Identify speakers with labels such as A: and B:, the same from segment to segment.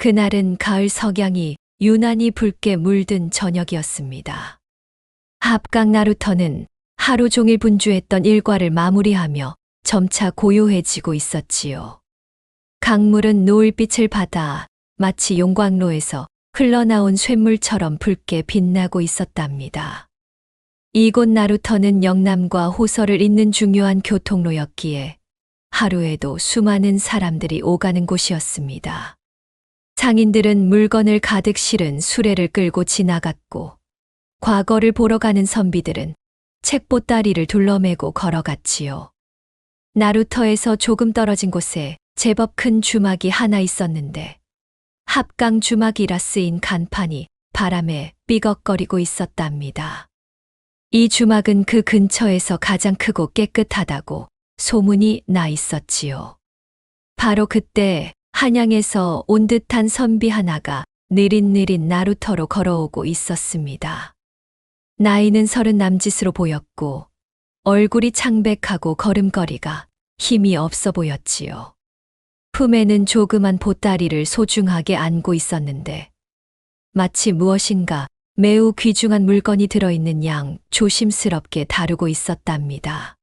A: 그날은 가을 석양이 유난히 붉게 물든 저녁이었습니다. 합강 나루터는 하루 종일 분주했던 일과를 마무리하며 점차 고요해지고 있었지요. 강물은 노을빛을 받아 마치 용광로에서 흘러나온 쇳물처럼 붉게 빛나고 있었답니다. 이곳 나루터는 영남과 호서를 잇는 중요한 교통로였기에 하루에도 수많은 사람들이 오가는 곳이었습니다. 상인들은 물건을 가득 실은 수레를 끌고 지나갔고, 과거를 보러 가는 선비들은 책보따리를 둘러매고 걸어갔지요. 나루터에서 조금 떨어진 곳에 제법 큰 주막이 하나 있었는데, 합강 주막이라 쓰인 간판이 바람에 삐걱거리고 있었답니다. 이 주막은 그 근처에서 가장 크고 깨끗하다고 소문이 나 있었지요. 바로 그때 한양에서 온 듯한 선비 하나가 느릿느릿 나루터로 걸어오고 있었습니다. 나이는 30 남짓으로 보였고 얼굴이 창백하고 걸음걸이가 힘이 없어 보였지요. 품에는 조그만 보따리를 소중하게 안고 있었는데 마치 무엇인가 매우 귀중한 물건이 들어있는 양 조심스럽게 다루고 있었답니다.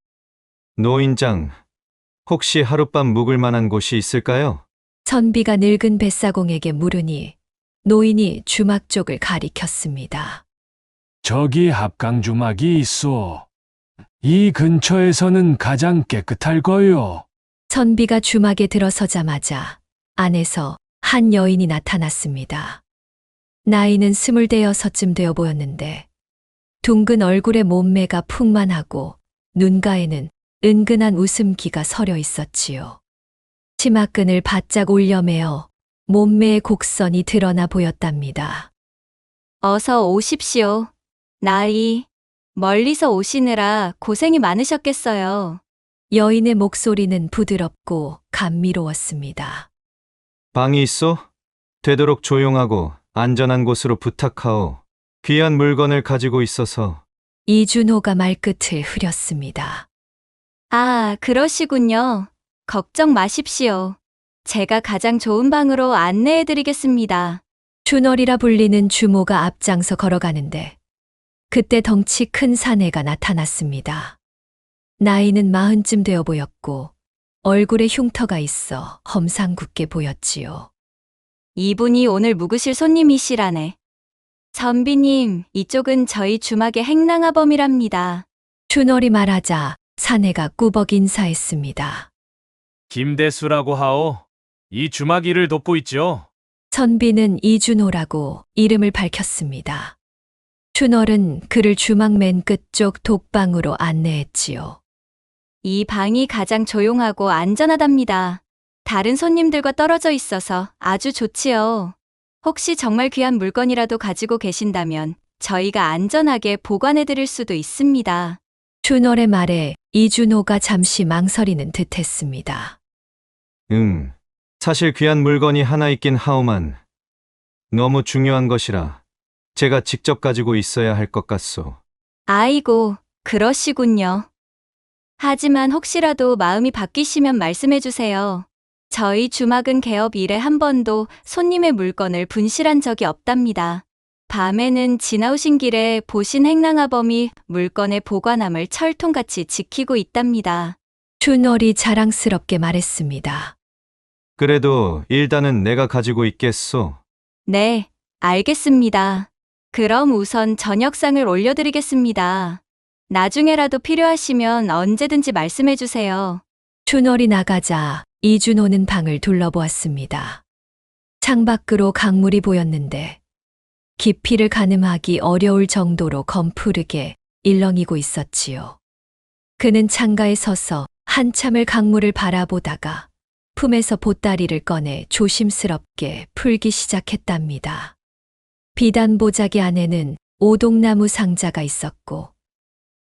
B: 노인장, 혹시 하룻밤 묵을 만한 곳이 있을까요?
A: 선비가 늙은 뱃사공에게 물으니 노인이 주막 쪽을 가리켰습니다.
C: 저기 합강 주막이 있어. 이 근처에서는 가장 깨끗할 거요.
A: 선비가 주막에 들어서자마자 안에서 한 여인이 나타났습니다. 나이는 26쯤 되어 보였는데 둥근 얼굴에 몸매가 풍만하고 눈가에는 은근한 웃음기가 서려 있었지요. 치마끈을 바짝 올려매어 몸매의 곡선이 드러나 보였답니다.
D: 어서 오십시오. 나이, 멀리서 오시느라 고생이 많으셨겠어요.
A: 여인의 목소리는 부드럽고 감미로웠습니다.
B: 방이 있어? 되도록 조용하고 안전한 곳으로 부탁하오. 귀한 물건을 가지고 있어서.
A: 이준호가 말끝을 흐렸습니다.
D: 아, 그러시군요. 걱정 마십시오. 제가 가장 좋은 방으로 안내해 드리겠습니다.
A: 준월이라 불리는 주모가 앞장서 걸어가는데 그때 덩치 큰 사내가 나타났습니다. 나이는 40쯤 되어 보였고 얼굴에 흉터가 있어 험상궂게 보였지요.
D: 이분이 오늘 묵으실 손님이시라네. 선비님, 이쪽은 저희 주막의 행랑아범이랍니다.
A: 준월이 말하자 사내가 꾸벅 인사했습니다.
E: 김대수라고 하오. 이 주막 일을 돕고 있죠.
A: 선비는 이준호라고 이름을 밝혔습니다. 준월은 그를 주막 맨 끝쪽 독방으로 안내했지요.
D: 이 방이 가장 조용하고 안전하답니다. 다른 손님들과 떨어져 있어서 아주 좋지요. 혹시 정말 귀한 물건이라도 가지고 계신다면 저희가 안전하게 보관해 드릴 수도 있습니다.
A: 준월의 말에 이준호가 잠시 망설이는 듯했습니다.
B: 사실 귀한 물건이 하나 있긴 하오만 너무 중요한 것이라 제가 직접 가지고 있어야 할 것 같소.
D: 아이고, 그러시군요. 하지만 혹시라도 마음이 바뀌시면 말씀해 주세요. 저희 주막은 개업 이래 한 번도 손님의 물건을 분실한 적이 없답니다. 밤에는 지나오신 길에 보신 행랑아범이 물건의 보관함을 철통같이 지키고 있답니다.
A: 준월이 자랑스럽게 말했습니다.
B: 그래도 일단은 내가 가지고 있겠소.
D: 네, 알겠습니다. 그럼 우선 저녁상을 올려드리겠습니다. 나중에라도 필요하시면 언제든지 말씀해 주세요.
A: 준월이 나가자 이준호는 방을 둘러보았습니다. 창밖으로 강물이 보였는데 깊이를 가늠하기 어려울 정도로 검푸르게 일렁이고 있었지요. 그는 창가에 서서 한참을 강물을 바라보다가 품에서 보따리를 꺼내 조심스럽게 풀기 시작했답니다. 비단 보자기 안에는 오동나무 상자가 있었고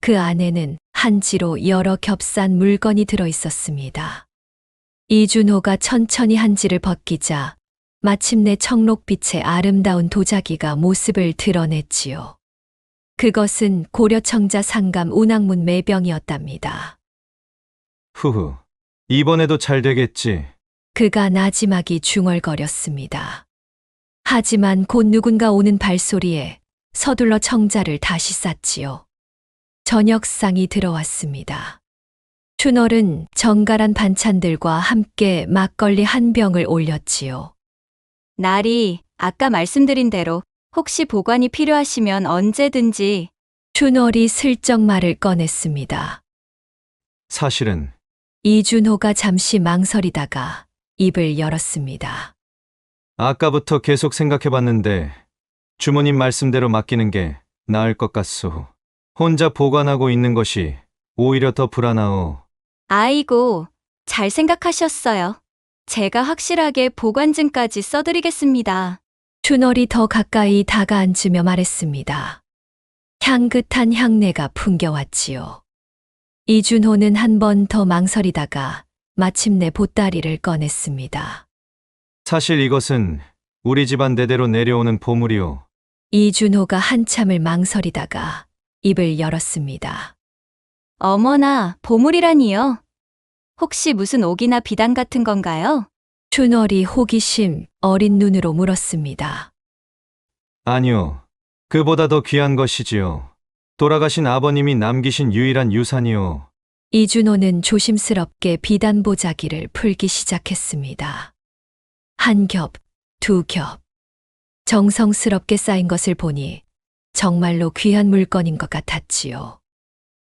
A: 그 안에는 한지로 여러 겹산 물건이 들어 있었습니다. 이준호가 천천히 한지를 벗기자 마침내 청록빛의 아름다운 도자기가 모습을 드러냈지요. 그것은 고려청자 상감 운항문 매병이었답니다.
B: 후후, 이번에도 잘 되겠지.
A: 그가 나지막이 중얼거렸습니다. 하지만 곧 누군가 오는 발소리에 서둘러 청자를 다시 쌌지요. 저녁상이 들어왔습니다. 춘월은 정갈한 반찬들과 함께 막걸리 한 병을 올렸지요.
D: 날이 아까 말씀드린 대로 혹시 보관이 필요하시면 언제든지.
A: 춘월이 슬쩍 말을 꺼냈습니다.
B: 사실은
A: 이준호가 잠시 망설이다가 입을 열었습니다.
B: 아까부터 계속 생각해봤는데 주모님 말씀대로 맡기는 게 나을 것 같소. 혼자 보관하고 있는 것이 오히려 더 불안하오.
D: 아이고, 잘 생각하셨어요. 제가 확실하게 보관증까지 써드리겠습니다.
A: 춘월이 더 가까이 다가앉으며 말했습니다. 향긋한 향내가 풍겨왔지요. 이준호는 한 번 더 망설이다가 마침내 보따리를 꺼냈습니다.
B: 사실 이것은 우리 집안 대대로 내려오는 보물이오.
A: 이준호가 한참을 망설이다가 입을 열었습니다.
D: 어머나, 보물이라니요? 혹시 무슨 옥이나 비단 같은 건가요?
A: 춘월이 호기심 어린 눈으로 물었습니다.
B: 아니요. 그보다 더 귀한 것이지요. 돌아가신 아버님이 남기신 유일한 유산이오.
A: 이준호는 조심스럽게 비단 보자기를 풀기 시작했습니다. 한 겹, 두 겹. 정성스럽게 쌓인 것을 보니 정말로 귀한 물건인 것 같았지요.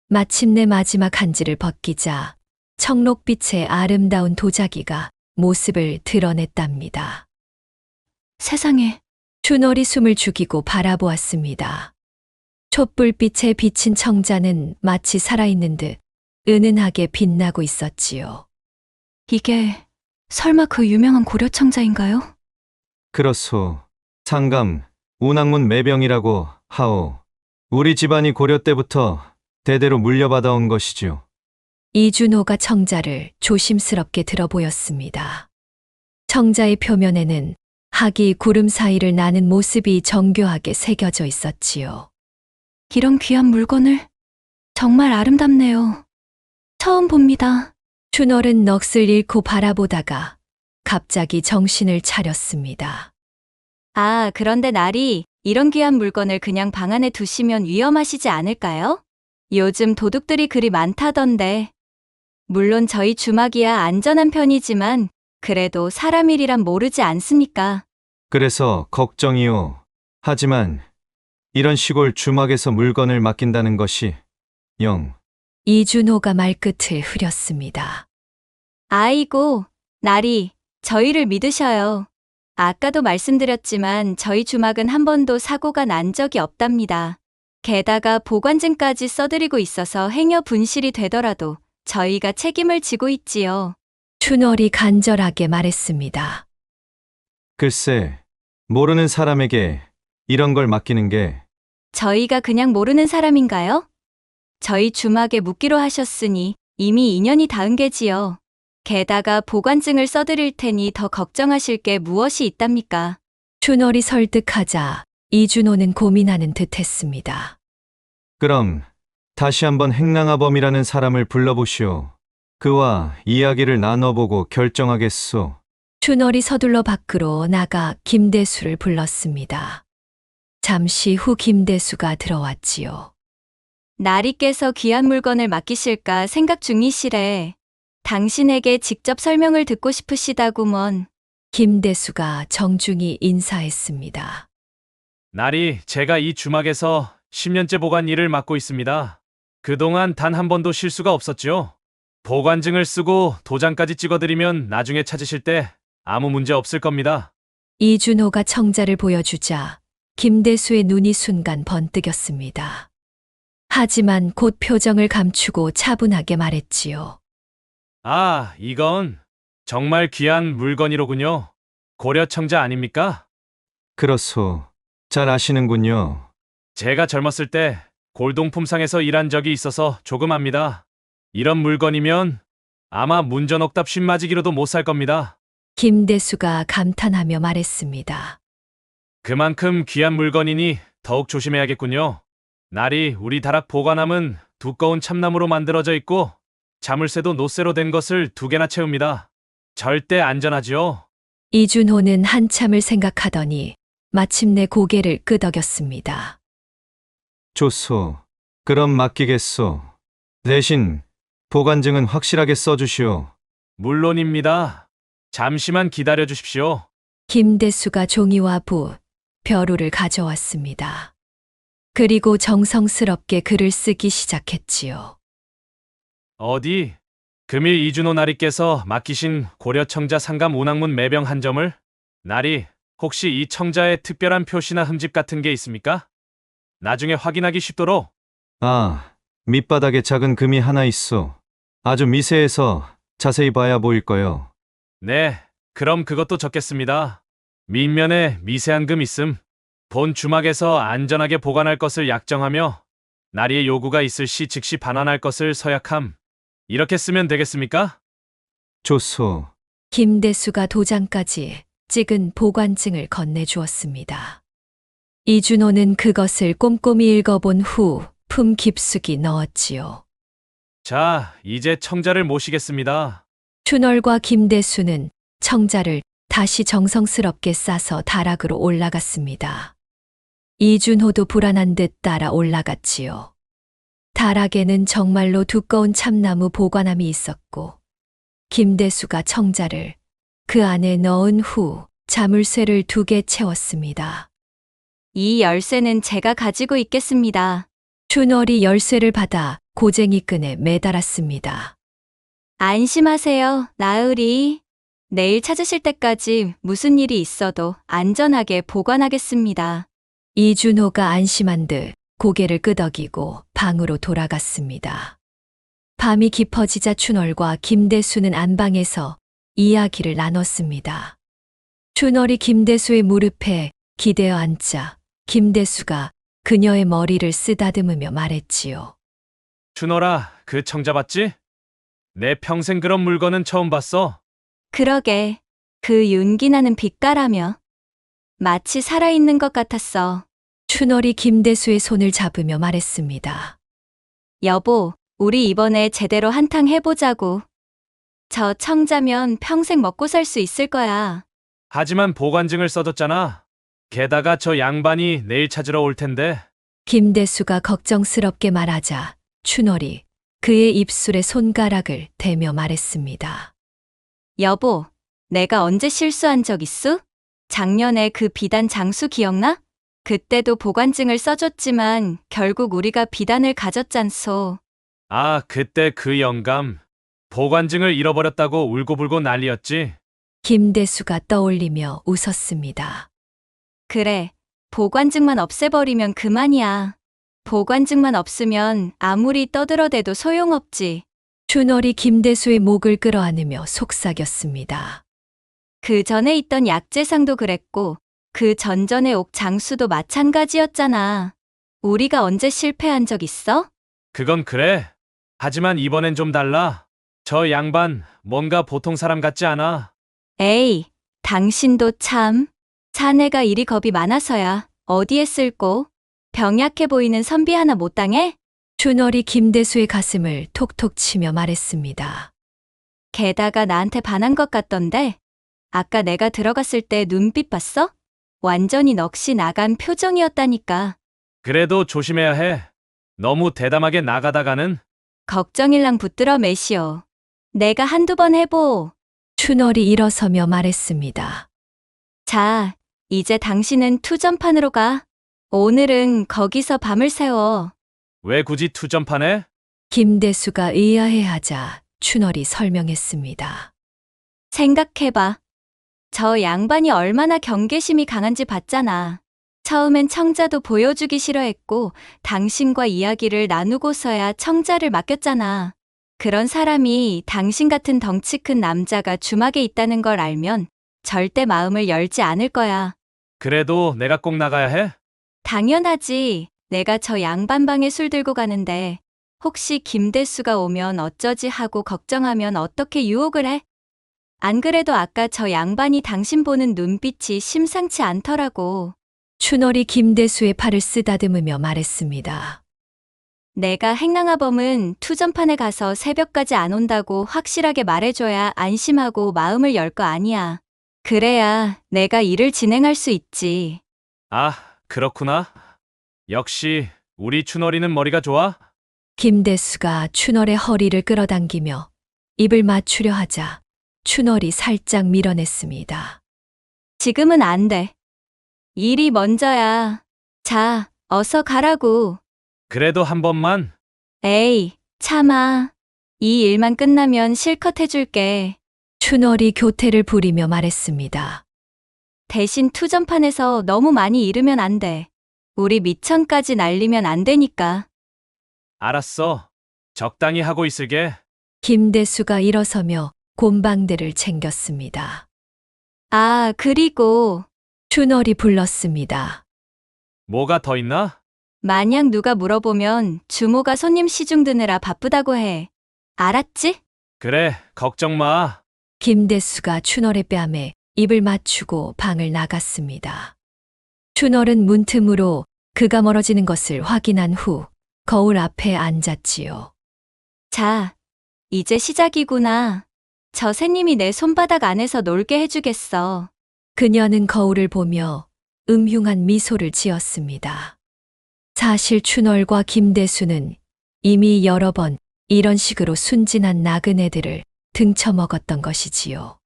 A: 마침내 마지막 한지를 벗기자 청록빛의 아름다운 도자기가 모습을 드러냈답니다.
D: 세상에,
A: 춘월이 숨을 죽이고 바라보았습니다. 촛불빛에 비친 청자는 마치 살아있는 듯 은은하게 빛나고 있었지요.
D: 이게 설마 그 유명한 고려청자인가요?
B: 그렇소. 상감, 운항문 매병이라고 하오. 우리 집안이 고려 때부터 대대로 물려받아온 것이지요.
A: 이준호가 청자를 조심스럽게 들어보였습니다. 청자의 표면에는 학이 구름 사이를 나는 모습이 정교하게 새겨져 있었지요.
D: 이런 귀한 물건을 정말 아름답네요. 처음 봅니다.
A: 춘월은 넋을 잃고 바라보다가 갑자기 정신을 차렸습니다.
D: 아, 그런데 날이 이런 귀한 물건을 그냥 방 안에 두시면 위험하시지 않을까요? 요즘 도둑들이 그리 많다던데. 물론 저희 주막이야 안전한 편이지만 그래도 사람 일이란 모르지 않습니까?
B: 그래서 걱정이오. 하지만 이런 시골 주막에서 물건을 맡긴다는 것이 영.
A: 이준호가 말끝을 흐렸습니다.
D: 아이고, 날이 저희를 믿으셔요. 아까도 말씀드렸지만 저희 주막은 한 번도 사고가 난 적이 없답니다. 게다가 보관증까지 써드리고 있어서 행여 분실이 되더라도 저희가 책임을 지고 있지요.
A: 춘월이 간절하게 말했습니다.
B: 글쎄, 모르는 사람에게 이런 걸 맡기는 게
D: 저희가 그냥 모르는 사람인가요? 저희 주막에 묵기로 하셨으니 이미 인연이 닿은 게지요. 게다가 보관증을 써드릴 테니 더 걱정하실 게 무엇이 있답니까?
A: 춘월이 설득하자 이준호는 고민하는 듯 했습니다.
B: 그럼 다시 한번 행랑아범이라는 사람을 불러보시오. 그와 이야기를 나눠보고 결정하겠소.
A: 춘월이 서둘러 밖으로 나가 김대수를 불렀습니다. 잠시 후 김대수가 들어왔지요.
D: 나리께서 귀한 물건을 맡기실까 생각 중이시래. 당신에게 직접 설명을 듣고 싶으시다구먼.
A: 김대수가 정중히 인사했습니다.
E: 날이 제가 이 주막에서 10년째 보관 일을 맡고 있습니다. 그동안 단 한 번도 실수가 없었죠. 보관증을 쓰고 도장까지 찍어드리면 나중에 찾으실 때 아무 문제 없을 겁니다.
A: 이준호가 청자를 보여주자 김대수의 눈이 순간 번뜩였습니다. 하지만 곧 표정을 감추고 차분하게 말했지요.
E: 아, 이건 정말 귀한 물건이로군요. 고려청자 아닙니까?
B: 그렇소. 잘 아시는군요.
E: 제가 젊었을 때 골동품상에서 일한 적이 있어서 조금 압니다. 이런 물건이면 아마 문전옥답 쉰맞이기로도 못 살 겁니다.
A: 김대수가 감탄하며 말했습니다.
E: 그만큼 귀한 물건이니 더욱 조심해야겠군요. 날이 우리 다락 보관함은 두꺼운 참나무로 만들어져 있고 자물쇠도 노쇠로 된 것을 2개나 채웁니다. 절대 안전하지요.
A: 이준호는 한참을 생각하더니 마침내 고개를 끄덕였습니다.
B: 좋소. 그럼 맡기겠소. 대신 보관증은 확실하게 써주시오.
E: 물론입니다. 잠시만 기다려 주십시오.
A: 김대수가 종이와 벼루를 가져왔습니다. 그리고 정성스럽게 글을 쓰기 시작했지요.
E: 어디? 금일 이준호 나리께서 맡기신 고려청자 상감 운항문 매병 한 점을? 나리, 혹시 이 청자에 특별한 표시나 흠집 같은 게 있습니까? 나중에 확인하기 쉽도록.
B: 아, 밑바닥에 작은 금이 하나 있어. 아주 미세해서 자세히 봐야 보일 거요.
E: 네, 그럼 그것도 적겠습니다. 밑면에 미세한 금 있음. 본 주막에서 안전하게 보관할 것을 약정하며 나리의 요구가 있을 시 즉시 반환할 것을 서약함. 이렇게 쓰면 되겠습니까?
B: 좋소.
A: 김대수가 도장까지 찍은 보관증을 건네주었습니다. 이준호는 그것을 꼼꼼히 읽어본 후 품 깊숙이 넣었지요.
E: 자, 이제 청자를 모시겠습니다.
A: 춘월과 김대수는 청자를 다시 정성스럽게 싸서 다락으로 올라갔습니다. 이준호도 불안한 듯 따라 올라갔지요. 다락에는 정말로 두꺼운 참나무 보관함이 있었고, 김대수가 청자를 그 안에 넣은 후 자물쇠를 2개 채웠습니다.
D: 이 열쇠는 제가 가지고 있겠습니다.
A: 춘월이 열쇠를 받아 고쟁이 끈에 매달았습니다.
D: 안심하세요, 나으리. 내일 찾으실 때까지 무슨 일이 있어도 안전하게 보관하겠습니다.
A: 이준호가 안심한 듯 고개를 끄덕이고 방으로 돌아갔습니다. 밤이 깊어지자 춘월과 김대수는 안방에서 이야기를 나눴습니다. 춘월이 김대수의 무릎에 기대어 앉자 김대수가 그녀의 머리를 쓰다듬으며 말했지요.
E: 준호라, 그 청자 봤지? 내 평생 그런 물건은 처음 봤어.
D: 그러게, 그 윤기나는 빛깔하며 마치 살아있는 것 같았어.
A: 춘월이 김대수의 손을 잡으며 말했습니다.
D: 여보, 우리 이번에 제대로 한탕 해보자고. 저 청자면 평생 먹고 살 수 있을 거야.
E: 하지만 보관증을 써뒀잖아. 게다가 저 양반이 내일 찾으러 올 텐데.
A: 김대수가 걱정스럽게 말하자 춘월이 그의 입술에 손가락을 대며 말했습니다.
D: 여보, 내가 언제 실수한 적 있어? 작년에 그 비단 장수 기억나? 그때도 보관증을 써줬지만 결국 우리가 비단을 가졌잖소.
E: 아, 그때 그 영감. 보관증을 잃어버렸다고 울고불고 난리였지.
A: 김대수가 떠올리며 웃었습니다.
D: 그래, 보관증만 없애버리면 그만이야. 보관증만 없으면 아무리 떠들어대도 소용없지.
A: 춘월이 김대수의 목을 끌어안으며 속삭였습니다.
D: 그 전에 있던 약재상도 그랬고, 그 전전의 옥 장수도 마찬가지였잖아. 우리가 언제 실패한 적 있어?
E: 그건 그래. 하지만 이번엔 좀 달라. 저 양반 뭔가 보통 사람 같지 않아.
D: 에이, 당신도 참. 자네가 이리 겁이 많아서야 어디에 쓸고 병약해 보이는 선비 하나 못 당해?
A: 춘월이 김대수의 가슴을 톡톡 치며 말했습니다.
D: 게다가 나한테 반한 것 같던데? 아까 내가 들어갔을 때 눈빛 봤어? 완전히 넋이 나간 표정이었다니까.
E: 그래도 조심해야 해. 너무 대담하게 나가다가는.
D: 걱정일랑 붙들어 매시오. 내가 한두 번 해보.
A: 춘월이 일어서며 말했습니다.
D: 자, 이제 당신은 투전판으로 가. 오늘은 거기서 밤을 새워.
E: 왜 굳이 투전판에?
A: 김대수가 의아해하자 춘월이 설명했습니다.
D: 생각해봐. 저 양반이 얼마나 경계심이 강한지 봤잖아. 처음엔 청자도 보여주기 싫어했고 당신과 이야기를 나누고서야 청자를 맡겼잖아. 그런 사람이 당신 같은 덩치 큰 남자가 주막에 있다는 걸 알면 절대 마음을 열지 않을 거야.
E: 그래도 내가 꼭 나가야 해?
D: 당연하지. 내가 저 양반 방에 술 들고 가는데 혹시 김대수가 오면 어쩌지 하고 걱정하면 어떻게 유혹을 해? 안 그래도 아까 저 양반이 당신 보는 눈빛이 심상치 않더라고.
A: 춘월이 김대수의 팔을 쓰다듬으며 말했습니다.
D: 내가 행랑아범은 투전판에 가서 새벽까지 안 온다고 확실하게 말해줘야 안심하고 마음을 열 거 아니야. 그래야 내가 일을 진행할 수 있지.
E: 아, 그렇구나. 역시 우리 춘월이는 머리가 좋아?
A: 김대수가 춘월의 허리를 끌어당기며 입을 맞추려 하자 춘월이 살짝 밀어냈습니다.
D: 지금은 안 돼. 일이 먼저야. 자, 어서 가라고.
E: 그래도 한 번만.
D: 에이, 참아. 이 일만 끝나면 실컷 해줄게.
A: 춘월이 교태를 부리며 말했습니다.
D: 대신 투전판에서 너무 많이 잃으면 안 돼. 우리 미천까지 날리면 안 되니까.
E: 알았어. 적당히 하고 있을게.
A: 김대수가 일어서며 곰방대를 챙겼습니다.
D: 아, 그리고
A: 춘월이 불렀습니다.
E: 뭐가 더 있나?
D: 만약 누가 물어보면 주모가 손님 시중 드느라 바쁘다고 해. 알았지?
E: 그래, 걱정 마.
A: 김대수가 춘월의 뺨에 입을 맞추고 방을 나갔습니다. 춘월은 문틈으로 그가 멀어지는 것을 확인한 후 거울 앞에 앉았지요.
D: 자, 이제 시작이구나. 저 새님이 내 손바닥 안에서 놀게 해주겠어.
A: 그녀는 거울을 보며 음흉한 미소를 지었습니다. 사실 춘월과 김대수는 이미 여러 번 이런 식으로 순진한 나그네들을 등쳐먹었던 것이지요.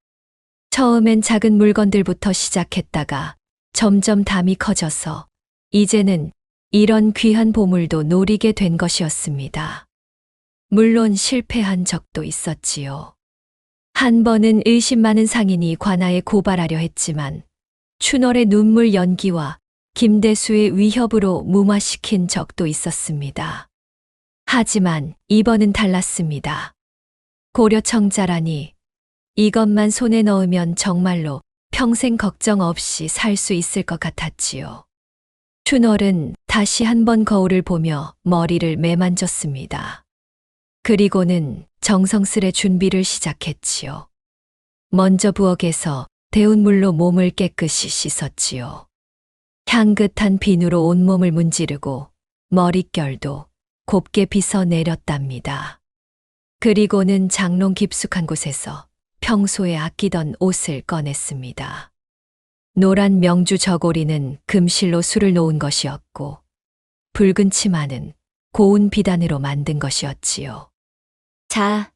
A: 처음엔 작은 물건들부터 시작했다가 점점 담이 커져서 이제는 이런 귀한 보물도 노리게 된 것이었습니다. 물론 실패한 적도 있었지요. 한 번은 의심 많은 상인이 관아에 고발하려 했지만 춘월의 눈물 연기와 김대수의 위협으로 무마시킨 적도 있었습니다. 하지만 이번은 달랐습니다. 고려청자라니 이것만 손에 넣으면 정말로 평생 걱정 없이 살 수 있을 것 같았지요. 춘월은 다시 한번 거울을 보며 머리를 매만졌습니다. 그리고는 정성스레 준비를 시작했지요. 먼저 부엌에서 데운 물로 몸을 깨끗이 씻었지요. 향긋한 비누로 온몸을 문지르고 머릿결도 곱게 빗어 내렸답니다. 그리고는 장롱 깊숙한 곳에서 평소에 아끼던 옷을 꺼냈습니다. 노란 명주 저고리는 금실로 술을 놓은 것이었고 붉은 치마는 고운 비단으로 만든 것이었지요.
D: 자,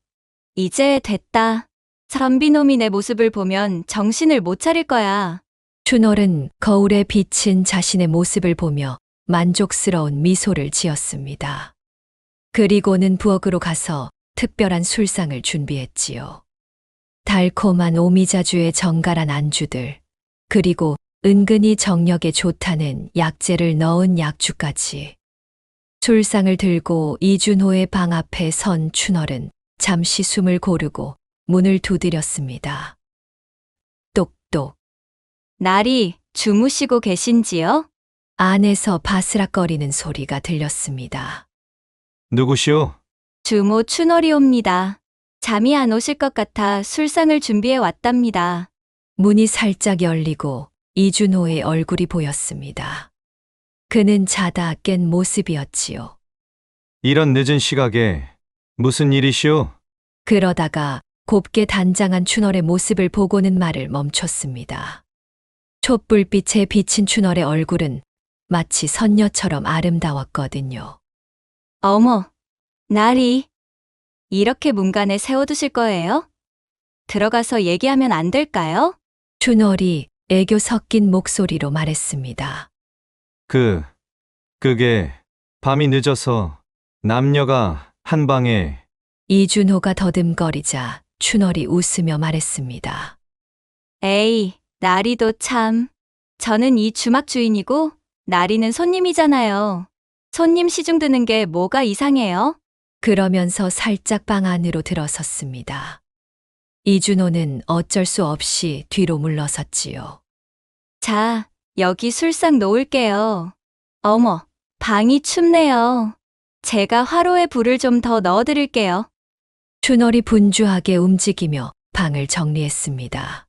D: 이제 됐다. 선비놈이 내 모습을 보면 정신을 못 차릴 거야.
A: 춘월은 거울에 비친 자신의 모습을 보며 만족스러운 미소를 지었습니다. 그리고는 부엌으로 가서 특별한 술상을 준비했지요. 달콤한 오미자주의 정갈한 안주들, 그리고 은근히 정력에 좋다는 약재를 넣은 약주까지. 술상을 들고 이준호의 방 앞에 선 춘월은 잠시 숨을 고르고 문을 두드렸습니다. 똑똑.
D: 날이 주무시고 계신지요?
A: 안에서 바스락거리는 소리가 들렸습니다.
B: 누구시오?
D: 주모 춘월이옵니다. 잠이 안 오실 것 같아 술상을 준비해 왔답니다.
A: 문이 살짝 열리고 이준호의 얼굴이 보였습니다. 그는 자다 깬 모습이었지요.
B: 이런 늦은 시각에 무슨 일이시오?
A: 그러다가 곱게 단장한 춘월의 모습을 보고는 말을 멈췄습니다. 촛불빛에 비친 춘월의 얼굴은 마치 선녀처럼 아름다웠거든요.
D: 어머, 날이 이렇게 문간에 세워두실 거예요? 들어가서 얘기하면 안 될까요?
A: 춘월이 애교 섞인 목소리로 말했습니다.
B: 그게 밤이 늦어서 남녀가 한 방에.
A: 이준호가 더듬거리자 춘월이 웃으며 말했습니다.
D: 에이, 나리도 참. 저는 이 주막 주인이고 나리는 손님이잖아요. 손님 시중 드는 게 뭐가 이상해요?
A: 그러면서 살짝 방 안으로 들어섰습니다. 이준호는 어쩔 수 없이 뒤로 물러섰지요.
D: 자, 여기 술상 놓을게요. 어머, 방이 춥네요. 제가 화로에 불을 좀 더 넣어드릴게요.
A: 춘월이 분주하게 움직이며 방을 정리했습니다.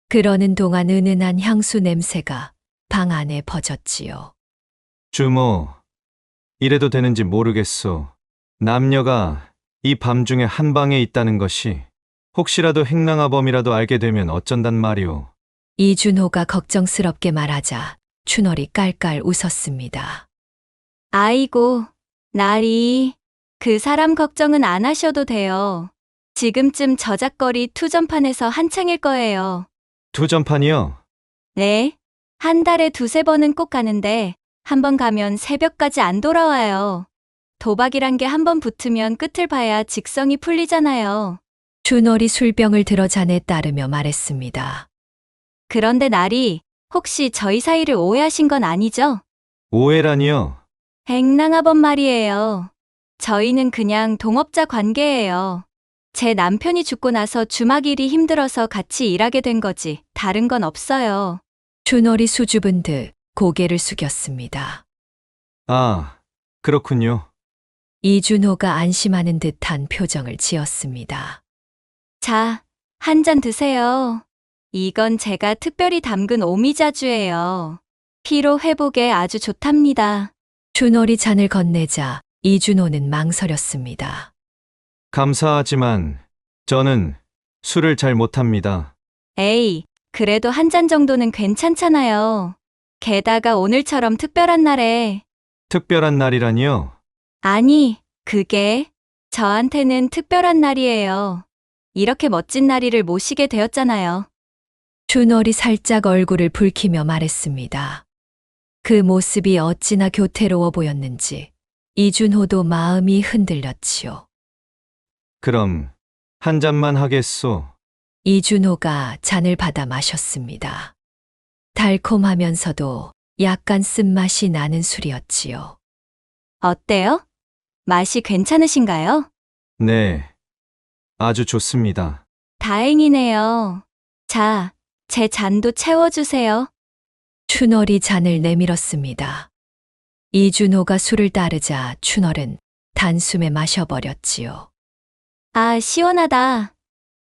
A: 그러는 동안 은은한 향수 냄새가 방 안에 퍼졌지요.
B: 주모, 이래도 되는지 모르겠소. 남녀가 이 밤중에 한 방에 있다는 것이 혹시라도 행랑아범이라도 알게 되면 어쩐단 말이오.
A: 이준호가 걱정스럽게 말하자 춘월이 깔깔 웃었습니다.
D: 아이고, 나리. 그 사람 걱정은 안 하셔도 돼요. 지금쯤 저작거리 투전판에서 한창일 거예요.
B: 투전판이요?
D: 네. 한 달에 두세 번은 꼭 가는데, 한 번 가면 새벽까지 안 돌아와요. 도박이란 게 한 번 붙으면 끝을 봐야 직성이 풀리잖아요.
A: 춘월이 술병을 들어 잔에 따르며 말했습니다.
D: 그런데 나리, 혹시 저희 사이를 오해하신 건 아니죠?
B: 오해라니요?
D: 백랑아범 말이에요. 저희는 그냥 동업자 관계예요. 제 남편이 죽고 나서 주막 일이 힘들어서 같이 일하게 된 거지, 다른 건 없어요.
A: 춘월이 수줍은 듯 고개를 숙였습니다.
B: 아, 그렇군요.
A: 이준호가 안심하는 듯한 표정을 지었습니다.
D: 자, 한 잔 드세요. 이건 제가 특별히 담근 오미자주예요. 피로 회복에 아주 좋답니다.
A: 춘월이 잔을 건네자 이준호는 망설였습니다.
B: 감사하지만 저는 술을 잘 못합니다.
D: 에이, 그래도 한 잔 정도는 괜찮잖아요. 게다가 오늘처럼 특별한 날에.
B: 특별한 날이라니요?
D: 아니, 그게 저한테는 특별한 날이에요. 이렇게 멋진 나리를 모시게 되었잖아요.
A: 춘월이 살짝 얼굴을 붉히며 말했습니다. 그 모습이 어찌나 교태로워 보였는지 이준호도 마음이 흔들렸지요.
B: 그럼 한 잔만 하겠소.
A: 이준호가 잔을 받아 마셨습니다. 달콤하면서도 약간 쓴맛이 나는 술이었지요.
D: 어때요? 맛이 괜찮으신가요?
B: 네, 아주 좋습니다.
D: 다행이네요. 자, 제 잔도 채워주세요.
A: 춘월이 잔을 내밀었습니다. 이준호가 술을 따르자 춘월은 단숨에 마셔버렸지요.
D: 아, 시원하다.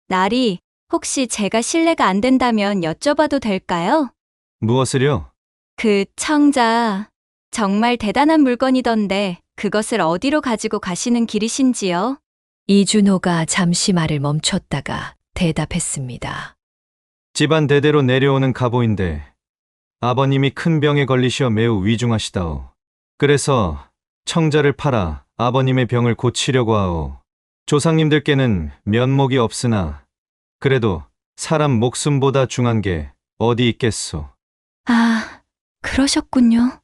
D: 나리, 혹시 제가 실례가 안 된다면 여쭤봐도 될까요?
B: 무엇을요?
D: 그 청자, 정말 대단한 물건이던데 그것을 어디로 가지고 가시는 길이신지요?
A: 이준호가 잠시 말을 멈췄다가 대답했습니다.
B: 집안 대대로 내려오는 가보인데 아버님이 큰 병에 걸리셔 매우 위중하시다오. 그래서 청자를 팔아 아버님의 병을 고치려고 하오. 조상님들께는 면목이 없으나 그래도 사람 목숨보다 중한 게 어디 있겠소.
D: 아, 그러셨군요.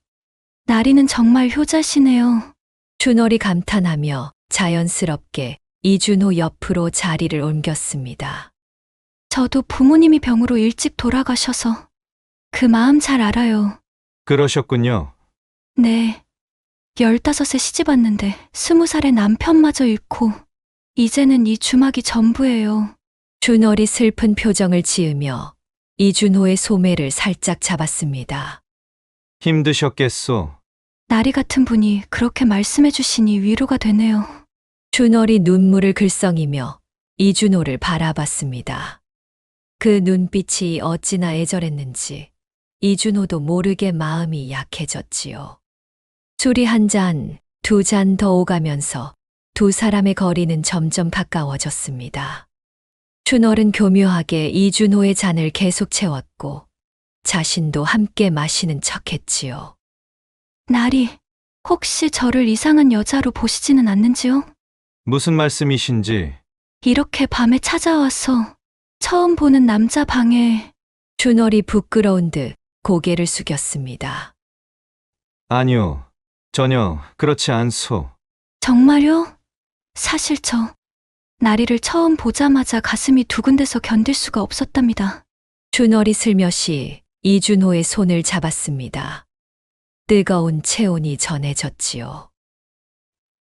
D: 나리는 정말 효자시네요.
A: 춘월이 감탄하며 자연스럽게 이준호 옆으로 자리를 옮겼습니다.
D: 저도 부모님이 병으로 일찍 돌아가셔서 그 마음 잘 알아요.
B: 그러셨군요.
D: 네. 15세 시집 왔는데 20살에 남편마저 잃고 이제는 이 주막이 전부예요.
A: 춘월이 슬픈 표정을 지으며 이준호의 소매를 살짝 잡았습니다.
B: 힘드셨겠소.
D: 나리 같은 분이 그렇게 말씀해 주시니 위로가 되네요.
A: 춘월이 눈물을 글썽이며 이준호를 바라봤습니다. 그 눈빛이 어찌나 애절했는지 이준호도 모르게 마음이 약해졌지요. 술이 한 잔, 두 잔 더 오가면서 두 사람의 거리는 점점 가까워졌습니다. 춘월은 교묘하게 이준호의 잔을 계속 채웠고 자신도 함께 마시는 척했지요.
D: 나리, 혹시 저를 이상한 여자로 보시지는 않는지요?
B: 무슨 말씀이신지.
D: 이렇게 밤에 찾아와서 처음 보는 남자 방에
A: 춘월이 부끄러운 듯 고개를 숙였습니다.
B: 아니요, 전혀 그렇지 않소.
D: 정말요? 사실 저 나리를 처음 보자마자 가슴이 두근대서 견딜 수가 없었답니다.
A: 춘월이 슬며시 이준호의 손을 잡았습니다. 뜨거운 체온이 전해졌지요.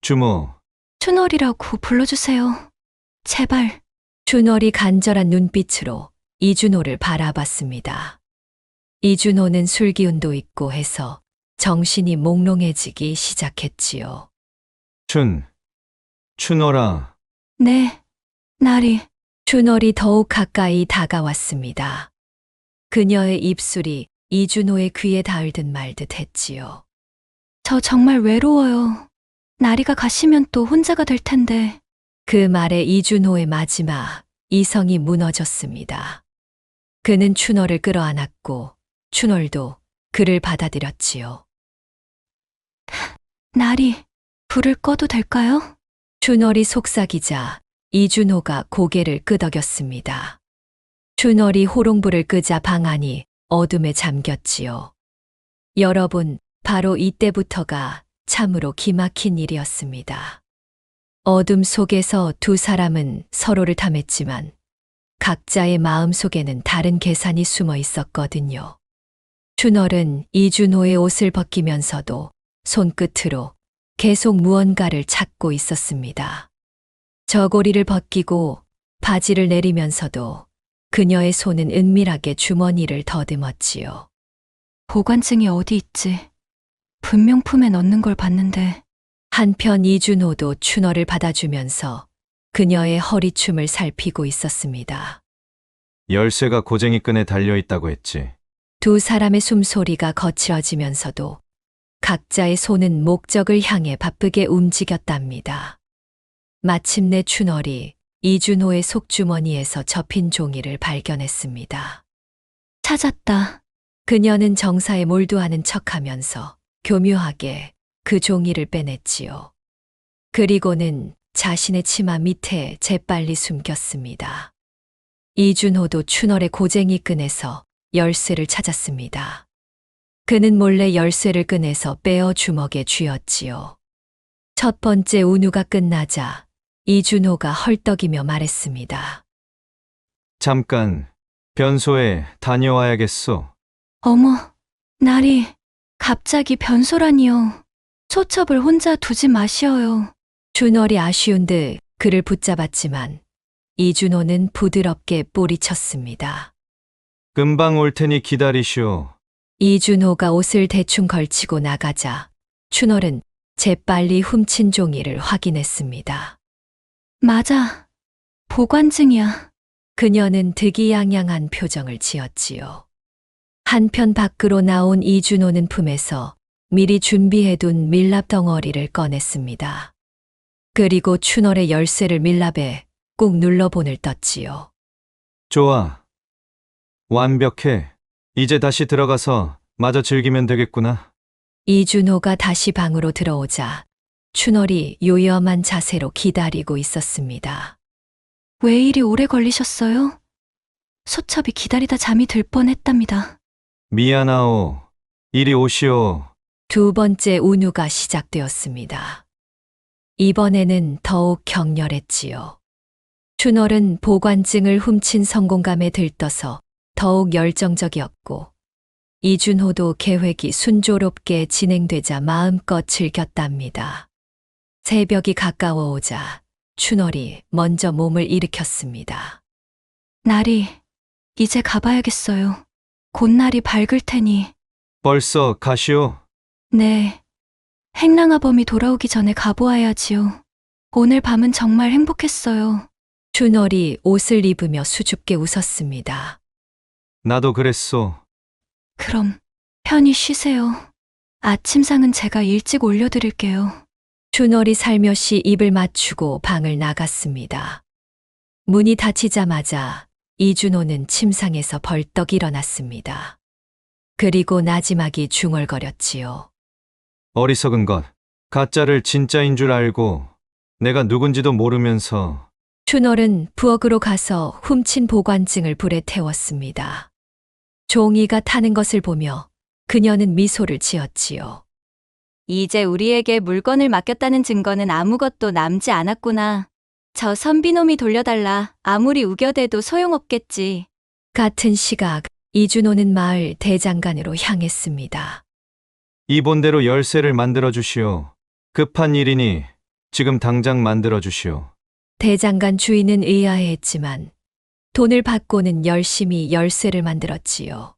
B: 주모,
D: 춘월이라고 불러주세요. 제발.
A: 춘월이 간절한 눈빛으로 이준호를 바라봤습니다. 이준호는 술기운도 있고 해서 정신이 몽롱해지기 시작했지요.
B: 춘월아.
D: 네, 나리.
A: 춘월이 더욱 가까이 다가왔습니다. 그녀의 입술이 이준호의 귀에 닿을 듯 말 듯 했지요.
D: 저 정말 외로워요. 나리가 가시면 또 혼자가 될 텐데.
A: 그 말에 이준호의 마지막 이성이 무너졌습니다. 그는 춘월을 끌어안았고 춘월도 그를 받아들였지요.
D: 나리, 불을 꺼도 될까요?
A: 춘월이 속삭이자 이준호가 고개를 끄덕였습니다. 춘월이 호롱불을 끄자 방 안이 어둠에 잠겼지요. 여러분, 바로 이때부터가 참으로 기막힌 일이었습니다. 어둠 속에서 두 사람은 서로를 탐했지만 각자의 마음 속에는 다른 계산이 숨어 있었거든요. 춘월은 이준호의 옷을 벗기면서도 손끝으로 계속 무언가를 찾고 있었습니다. 저고리를 벗기고 바지를 내리면서도 그녀의 손은 은밀하게 주머니를 더듬었지요.
D: 보관증이 어디 있지? 분명 품에 넣는 걸 봤는데.
A: 한편 이준호도 춘월을 받아주면서 그녀의 허리춤을 살피고 있었습니다.
B: 열쇠가 고쟁이 끈에 달려있다고 했지.
A: 두 사람의 숨소리가 거칠어지면서도 각자의 손은 목적을 향해 바쁘게 움직였답니다. 마침내 춘월이 이준호의 속주머니에서 접힌 종이를 발견했습니다.
D: 찾았다.
A: 그녀는 정사에 몰두하는 척하면서 교묘하게 그 종이를 빼냈지요. 그리고는 자신의 치마 밑에 재빨리 숨겼습니다. 이준호도 춘월의 고쟁이 끈에서 열쇠를 찾았습니다. 그는 몰래 열쇠를 끈에서 빼어 주먹에 쥐었지요. 첫 번째 운우가 끝나자 이준호가 헐떡이며 말했습니다.
B: 잠깐, 변소에 다녀와야겠소.
D: 어머, 나리, 갑자기 변소라니요. 소첩을 혼자 두지 마시어요.
A: 춘월이 아쉬운 듯 그를 붙잡았지만 이준호는 부드럽게 뿌리쳤습니다.
B: 금방 올 테니 기다리시오.
A: 이준호가 옷을 대충 걸치고 나가자 춘월은 재빨리 훔친 종이를 확인했습니다.
D: 맞아. 보관증이야.
A: 그녀는 득이양양한 표정을 지었지요. 한편 밖으로 나온 이준호는 품에서 미리 준비해둔 밀랍 덩어리를 꺼냈습니다. 그리고 춘월의 열쇠를 밀랍에 꾹 눌러본을 떴지요.
B: 좋아. 완벽해. 이제 다시 들어가서 마저 즐기면 되겠구나.
A: 이준호가 다시 방으로 들어오자 춘월이 요염한 자세로 기다리고 있었습니다.
D: 왜 이리 오래 걸리셨어요? 소첩이 기다리다 잠이 들 뻔했답니다.
B: 미안하오. 이리 오시오.
A: 두 번째 운우가 시작되었습니다. 이번에는 더욱 격렬했지요. 춘월은 보관증을 훔친 성공감에 들떠서 더욱 열정적이었고 이준호도 계획이 순조롭게 진행되자 마음껏 즐겼답니다. 새벽이 가까워오자 춘월이 먼저 몸을 일으켰습니다.
D: 나리, 이제 가봐야겠어요. 곧 날이 밝을 테니.
B: 벌써 가시오.
D: 네. 행랑아범이 돌아오기 전에 가보아야지요. 오늘 밤은 정말 행복했어요.
A: 춘월이 옷을 입으며 수줍게 웃었습니다.
B: 나도 그랬소.
D: 그럼 편히 쉬세요. 아침상은 제가 일찍 올려드릴게요.
A: 춘월이 살며시 입을 맞추고 방을 나갔습니다. 문이 닫히자마자 이준호는 침상에서 벌떡 일어났습니다. 그리고 나지막이 중얼거렸지요.
B: 어리석은 것. 가짜를 진짜인 줄 알고 내가 누군지도 모르면서.
A: 춘월은 부엌으로 가서 훔친 보관증을 불에 태웠습니다. 종이가 타는 것을 보며 그녀는 미소를 지었지요.
D: 이제 우리에게 물건을 맡겼다는 증거는 아무것도 남지 않았구나. 저 선비놈이 돌려달라. 아무리 우겨대도 소용없겠지.
A: 같은 시각 이준호는 마을 대장간으로 향했습니다.
B: 이 본대로 열쇠를 만들어 주시오. 급한 일이니 지금 당장 만들어 주시오.
A: 대장간 주인은 의아해했지만 돈을 받고는 열심히 열쇠를 만들었지요.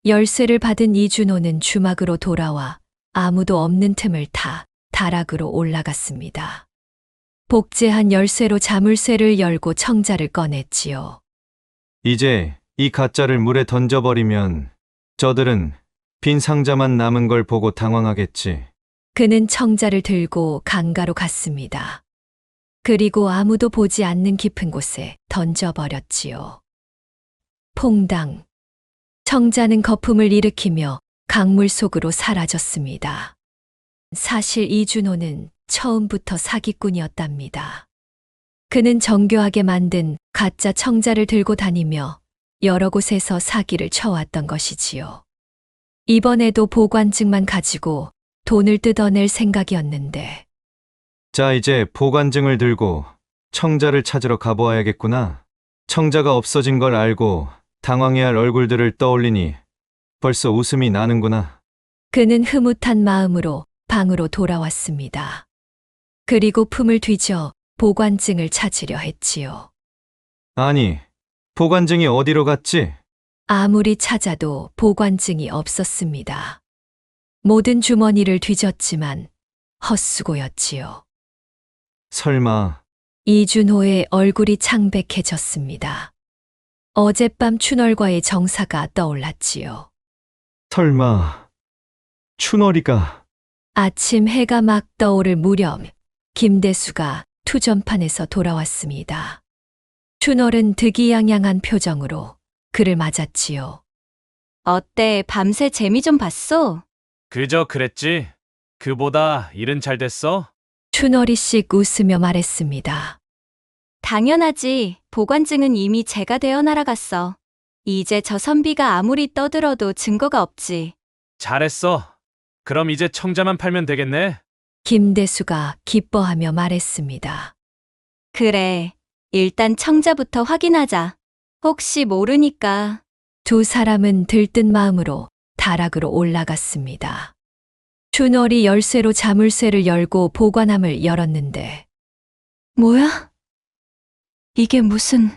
A: 열쇠를 받은 이준호는 주막으로 돌아와 아무도 없는 틈을 타 다락으로 올라갔습니다. 복제한 열쇠로 자물쇠를 열고 청자를 꺼냈지요.
B: 이제 이 가짜를 물에 던져버리면 저들은 빈 상자만 남은 걸 보고 당황하겠지.
A: 그는 청자를 들고 강가로 갔습니다. 그리고 아무도 보지 않는 깊은 곳에 던져버렸지요. 퐁당. 청자는 거품을 일으키며 강물 속으로 사라졌습니다. 사실 이준호는 처음부터 사기꾼이었답니다. 그는 정교하게 만든 가짜 청자를 들고 다니며 여러 곳에서 사기를 쳐왔던 것이지요. 이번에도 보관증만 가지고 돈을 뜯어낼 생각이었는데
B: 자, 이제 보관증을 들고 청자를 찾으러 가보아야겠구나. 청자가 없어진 걸 알고 당황해야 할 얼굴들을 떠올리니 벌써 웃음이 나는구나.
A: 그는 흐뭇한 마음으로 방으로 돌아왔습니다. 그리고 품을 뒤져 보관증을 찾으려 했지요.
B: 아니, 보관증이 어디로 갔지?
A: 아무리 찾아도 보관증이 없었습니다. 모든 주머니를 뒤졌지만 헛수고였지요.
B: 설마,
A: 이준호의 얼굴이 창백해졌습니다. 어젯밤 춘월과의 정사가 떠올랐지요.
B: 설마, 춘월이가.
A: 아침 해가 막 떠오를 무렵 김대수가 투전판에서 돌아왔습니다. 춘월은 득이양양한 표정으로 그를 맞았지요.
D: 어때, 밤새 재미 좀 봤어?
E: 그저 그랬지. 그보다 일은 잘 됐어?
A: 춘월이 씩 웃으며 말했습니다.
D: 당연하지. 보관증은 이미 제가 되어 날아갔어. 이제 저 선비가 아무리 떠들어도 증거가 없지.
E: 잘했어. 그럼 이제 청자만 팔면 되겠네.
A: 김대수가 기뻐하며 말했습니다.
D: 그래. 일단 청자부터 확인하자. 혹시 모르니까.
A: 두 사람은 들뜬 마음으로 다락으로 올라갔습니다. 춘월이 열쇠로 자물쇠를 열고 보관함을 열었는데
D: 뭐야? 이게 무슨...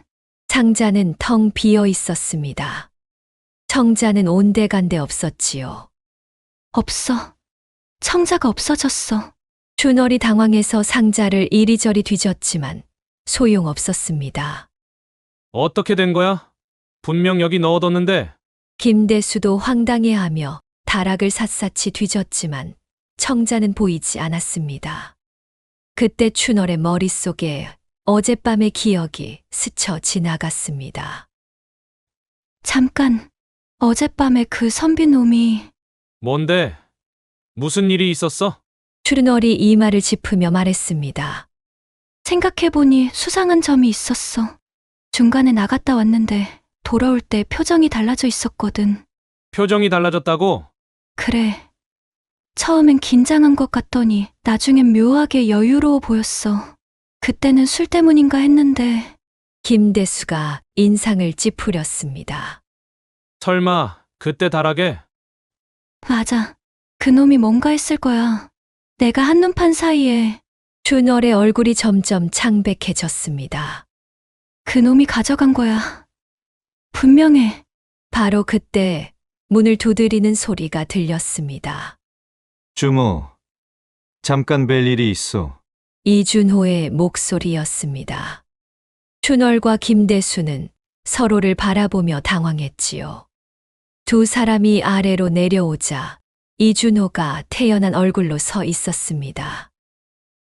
A: 상자는 텅 비어 있었습니다. 청자는 온데간데 없었지요.
D: 없어. 청자가 없어졌어.
A: 춘월이 당황해서 상자를 이리저리 뒤졌지만 소용없었습니다.
E: 어떻게 된 거야? 분명 여기 넣어뒀는데.
A: 김대수도 황당해하며 다락을 샅샅이 뒤졌지만 청자는 보이지 않았습니다. 그때 춘월의 머릿속에 어젯밤의 기억이 스쳐 지나갔습니다.
D: 잠깐. 어젯밤에 그 선비놈이...
E: 뭔데? 무슨 일이 있었어?
A: 춘월이 이마를 짚으며 말했습니다.
D: 생각해보니 수상한 점이 있었어. 중간에 나갔다 왔는데 돌아올 때 표정이 달라져 있었거든.
E: 표정이 달라졌다고?
D: 그래. 처음엔 긴장한 것 같더니 나중엔 묘하게 여유로워 보였어. 그때는 술 때문인가 했는데...
A: 김대수가 인상을 찌푸렸습니다.
E: 설마 그때 다락에?
D: 맞아. 그놈이 뭔가 했을 거야. 내가 한눈 판 사이에
A: 춘월의 얼굴이 점점 창백해졌습니다.
D: 그놈이 가져간 거야. 분명해.
A: 바로 그때 문을 두드리는 소리가 들렸습니다.
B: 주모, 잠깐 뵐 일이 있어.
A: 이준호의 목소리였습니다. 춘월과 김대수는 서로를 바라보며 당황했지요. 두 사람이 아래로 내려오자 이준호가 태연한 얼굴로 서 있었습니다.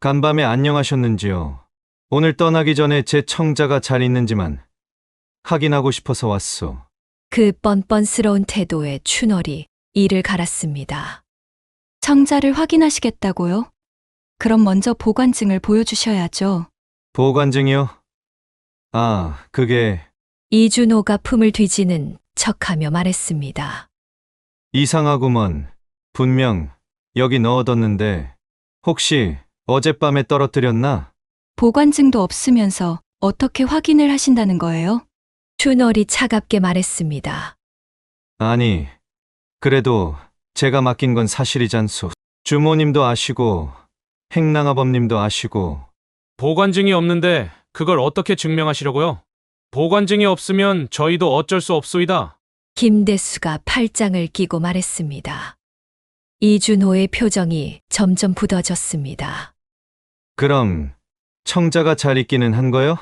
B: 간밤에 안녕하셨는지요? 오늘 떠나기 전에 제 청자가 잘 있는지만 확인하고 싶어서 왔소.
A: 그 뻔뻔스러운 태도에 춘월이 이를 갈았습니다.
D: 청자를 확인하시겠다고요? 그럼 먼저 보관증을 보여주셔야죠.
B: 보관증이요? 아, 그게
A: 이준호가 품을 뒤지는 척하며 말했습니다.
B: 이상하구먼. 분명 여기 넣어뒀는데 혹시 어젯밤에 떨어뜨렸나?
D: 보관증도 없으면서 어떻게 확인을 하신다는 거예요?
A: 춘월이 차갑게 말했습니다.
B: 아니, 그래도 제가 맡긴 건 사실이잖소. 주모님도 아시고 행랑아범님도 아시고.
E: 보관증이 없는데 그걸 어떻게 증명하시려고요? 보관증이 없으면 저희도 어쩔 수 없소이다.
A: 김대수가 팔짱을 끼고 말했습니다. 이준호의 표정이 점점 굳어졌습니다.
B: 그럼 청자가 잘 있기는 한 거요?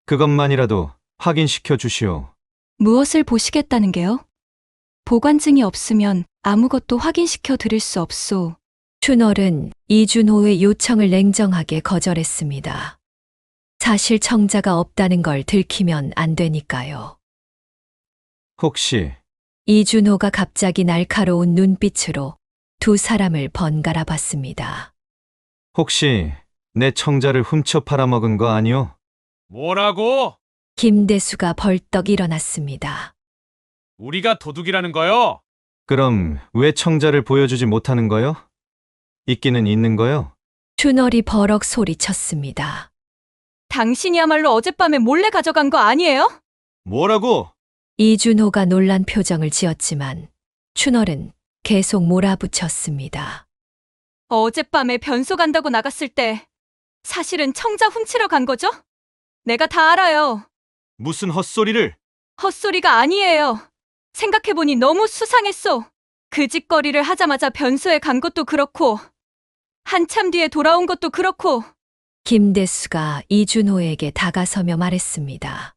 B: 그것만이라도 확인시켜 주시오.
D: 무엇을 보시겠다는 게요? 보관증이 없으면 아무것도 확인시켜 드릴 수 없소.
A: 춘월은 이준호의 요청을 냉정하게 거절했습니다. 사실 청자가 없다는 걸 들키면 안 되니까요.
B: 혹시
A: 이준호가 갑자기 날카로운 눈빛으로 두 사람을 번갈아 봤습니다.
B: 혹시 내 청자를 훔쳐 팔아먹은 거 아니오?
E: 뭐라고?
A: 김대수가 벌떡 일어났습니다.
E: 우리가 도둑이라는 거요?
B: 그럼 왜 청자를 보여주지 못하는 거요? 있기는 있는 거요?
A: 춘월이 버럭 소리쳤습니다.
D: 당신이야말로 어젯밤에 몰래 가져간 거 아니에요?
B: 뭐라고?
A: 이준호가 놀란 표정을 지었지만 춘월은 계속 몰아붙였습니다.
D: 어젯밤에 변소 간다고 나갔을 때 사실은 청자 훔치러 간 거죠? 내가 다 알아요.
B: 무슨 헛소리를?
D: 헛소리가 아니에요. 생각해보니 너무 수상했어. 그 짓거리를 하자마자 변소에 간 것도 그렇고 한참 뒤에 돌아온 것도 그렇고.
A: 김대수가 이준호에게 다가서며 말했습니다.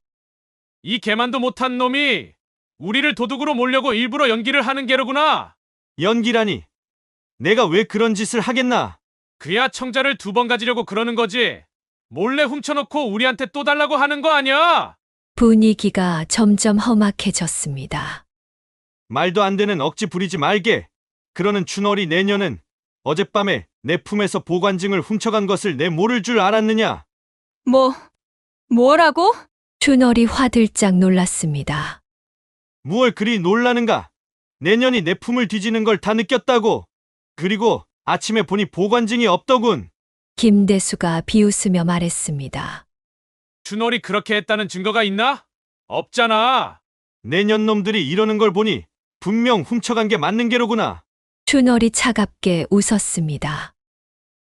E: 이 개만도 못한 놈이 우리를 도둑으로 몰려고 일부러 연기를 하는 게로구나.
B: 연기라니. 내가 왜 그런 짓을 하겠나?
E: 그야 청자를 2번 가지려고 그러는 거지. 몰래 훔쳐놓고 우리한테 또 달라고 하는 거 아니야?
A: 분위기가 점점 험악해졌습니다.
B: 말도 안 되는 억지 부리지 말게. 그러는 춘월이 내년은 어젯밤에 내 품에서 보관증을 훔쳐간 것을 내 모를 줄 알았느냐?
D: 뭐라고?
A: 춘월이 화들짝 놀랐습니다.
B: 무얼 그리 놀라는가? 내년이 내 품을 뒤지는 걸 다 느꼈다고. 그리고 아침에 보니 보관증이 없더군.
A: 김대수가 비웃으며 말했습니다.
E: 준월이 그렇게 했다는 증거가 있나? 없잖아.
B: 내년 놈들이 이러는 걸 보니 분명 훔쳐간 게 맞는 게로구나.
A: 춘월이 차갑게 웃었습니다.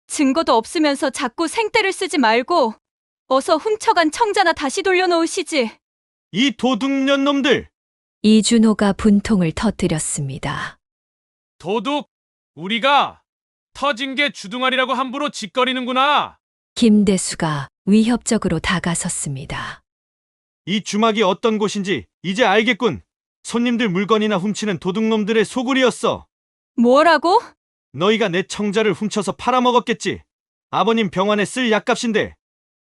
D: 증거도 없으면서 자꾸 생떼를 쓰지 말고 어서 훔쳐간 청자나 다시 돌려놓으시지.
B: 이 도둑년 놈들!
A: 이준호가 분통을 터뜨렸습니다.
E: 도둑, 우리가 터진 게 주둥아리라고 함부로 짓거리는구나.
A: 김대수가 위협적으로 다가섰습니다.
B: 이 주막이 어떤 곳인지 이제 알겠군. 손님들 물건이나 훔치는 도둑놈들의 소굴이었어.
D: 뭐라고?
B: 너희가 내 청자를 훔쳐서 팔아먹었겠지. 아버님 병원에 쓸 약값인데.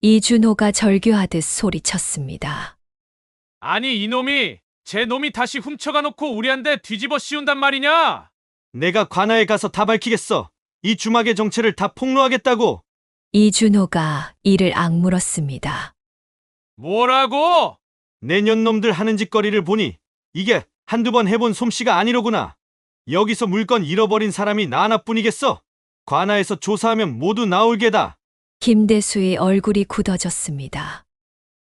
A: 이준호가 절규하듯 소리쳤습니다.
E: 아니 이놈이 제 놈이 다시 훔쳐가 놓고 우리한테 뒤집어 씌운단 말이냐?
B: 내가 관아에 가서 다 밝히겠어. 이 주막의 정체를 다 폭로하겠다고.
A: 이준호가 이를 악물었습니다.
E: 뭐라고?
B: 내년 놈들 하는 짓거리를 보니 이게 한두 번 해본 솜씨가 아니로구나. 여기서 물건 잃어버린 사람이 나 하나뿐이겠어. 관아에서 조사하면 모두 나올 게다.
A: 김대수의 얼굴이 굳어졌습니다.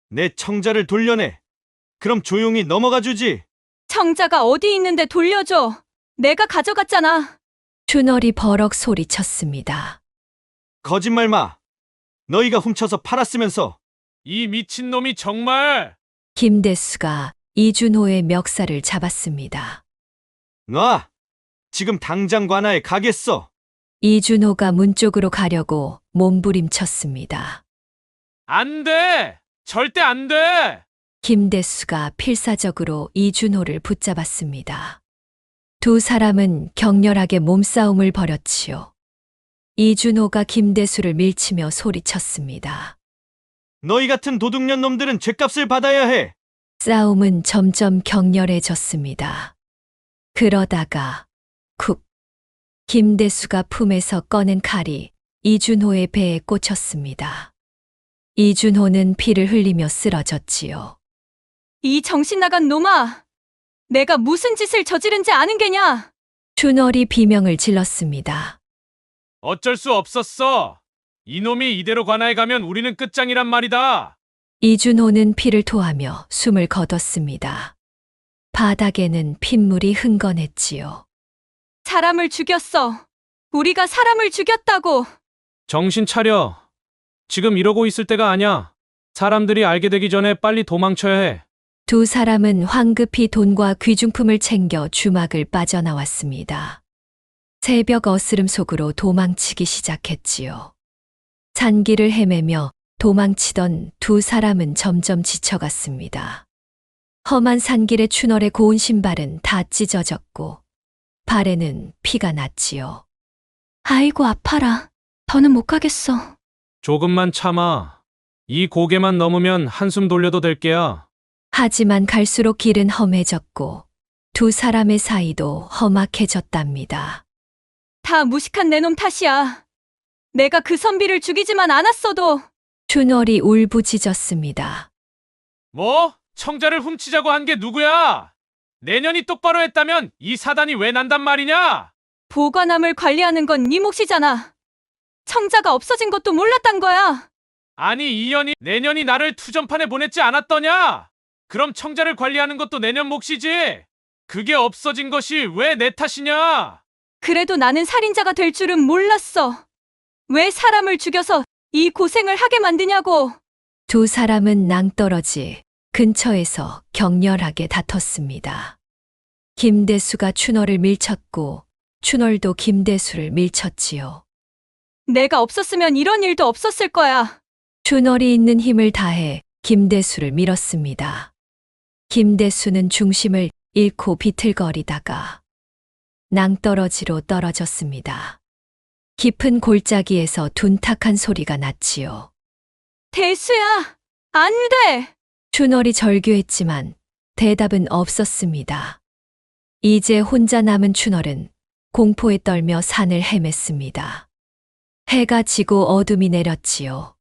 B: 내 청자를 돌려내. 그럼 조용히 넘어가 주지.
D: 청자가 어디 있는데 돌려줘. 내가 가져갔잖아.
A: 춘월이 버럭 소리쳤습니다.
B: 거짓말 마. 너희가 훔쳐서 팔았으면서.
E: 이 미친놈이 정말.
A: 김대수가 이준호의 멱살을 잡았습니다.
B: 놔. 지금 당장 관아에 가겠어.
A: 이준호가 문 쪽으로 가려고 몸부림쳤습니다.
E: 안 돼! 절대 안 돼!
A: 김대수가 필사적으로 이준호를 붙잡았습니다. 두 사람은 격렬하게 몸싸움을 벌였지요. 이준호가 김대수를 밀치며 소리쳤습니다.
B: 너희 같은 도둑년 놈들은 죗값을 받아야 해.
A: 싸움은 점점 격렬해졌습니다. 그러다가 쿡! 김대수가 품에서 꺼낸 칼이 이준호의 배에 꽂혔습니다. 이준호는 피를 흘리며 쓰러졌지요.
D: 이 정신 나간 놈아. 내가 무슨 짓을 저지른지 아는 게냐?
A: 춘월이 비명을 질렀습니다.
E: 어쩔 수 없었어. 이놈이 이대로 관아에 가면 우리는 끝장이란 말이다.
A: 이준호는 피를 토하며 숨을 거뒀습니다. 바닥에는 핏물이 흥건했지요.
D: 사람을 죽였어. 우리가 사람을 죽였다고.
E: 정신 차려. 지금 이러고 있을 때가 아니야. 사람들이 알게 되기 전에 빨리 도망쳐야 해.
A: 두 사람은 황급히 돈과 귀중품을 챙겨 주막을 빠져나왔습니다. 새벽 어스름 속으로 도망치기 시작했지요. 산길을 헤매며 도망치던 두 사람은 점점 지쳐갔습니다. 험한 산길에 춘월의 고운 신발은 다 찢어졌고 발에는 피가 났지요. 아이고 아파라. 더는 못 가겠어.
E: 조금만 참아. 이 고개만 넘으면 한숨 돌려도 될 게야.
A: 하지만 갈수록 길은 험해졌고 두 사람의 사이도 험악해졌답니다.
D: 다 무식한 내 놈 탓이야. 내가 그 선비를 죽이지만 않았어도.
A: 춘월이 울부짖었습니다.
E: 뭐? 청자를 훔치자고 한 게 누구야? 내년이 똑바로 했다면 이 사단이 왜 난단 말이냐?
D: 보관함을 관리하는 건 네 몫이잖아. 청자가 없어진 것도 몰랐단 거야.
E: 아니 이년이 내년이 나를 투전판에 보냈지 않았더냐? 그럼 청자를 관리하는 것도 내년 몫이지. 그게 없어진 것이 왜 내 탓이냐?
D: 그래도 나는 살인자가 될 줄은 몰랐어. 왜 사람을 죽여서 이 고생을 하게 만드냐고.
A: 두 사람은 낭떠러지 근처에서 격렬하게 다퉜습니다. 김대수가 춘월을 밀쳤고 춘월도 김대수를 밀쳤지요.
D: 내가 없었으면 이런 일도 없었을 거야.
A: 춘월이 있는 힘을 다해 김대수를 밀었습니다. 김대수는 중심을 잃고 비틀거리다가 낭떠러지로 떨어졌습니다. 깊은 골짜기에서 둔탁한 소리가 났지요.
D: 대수야, 안 돼!
A: 춘월이 절규했지만 대답은 없었습니다. 이제 혼자 남은 춘월은 공포에 떨며 산을 헤맸습니다. 해가 지고 어둠이 내렸지요.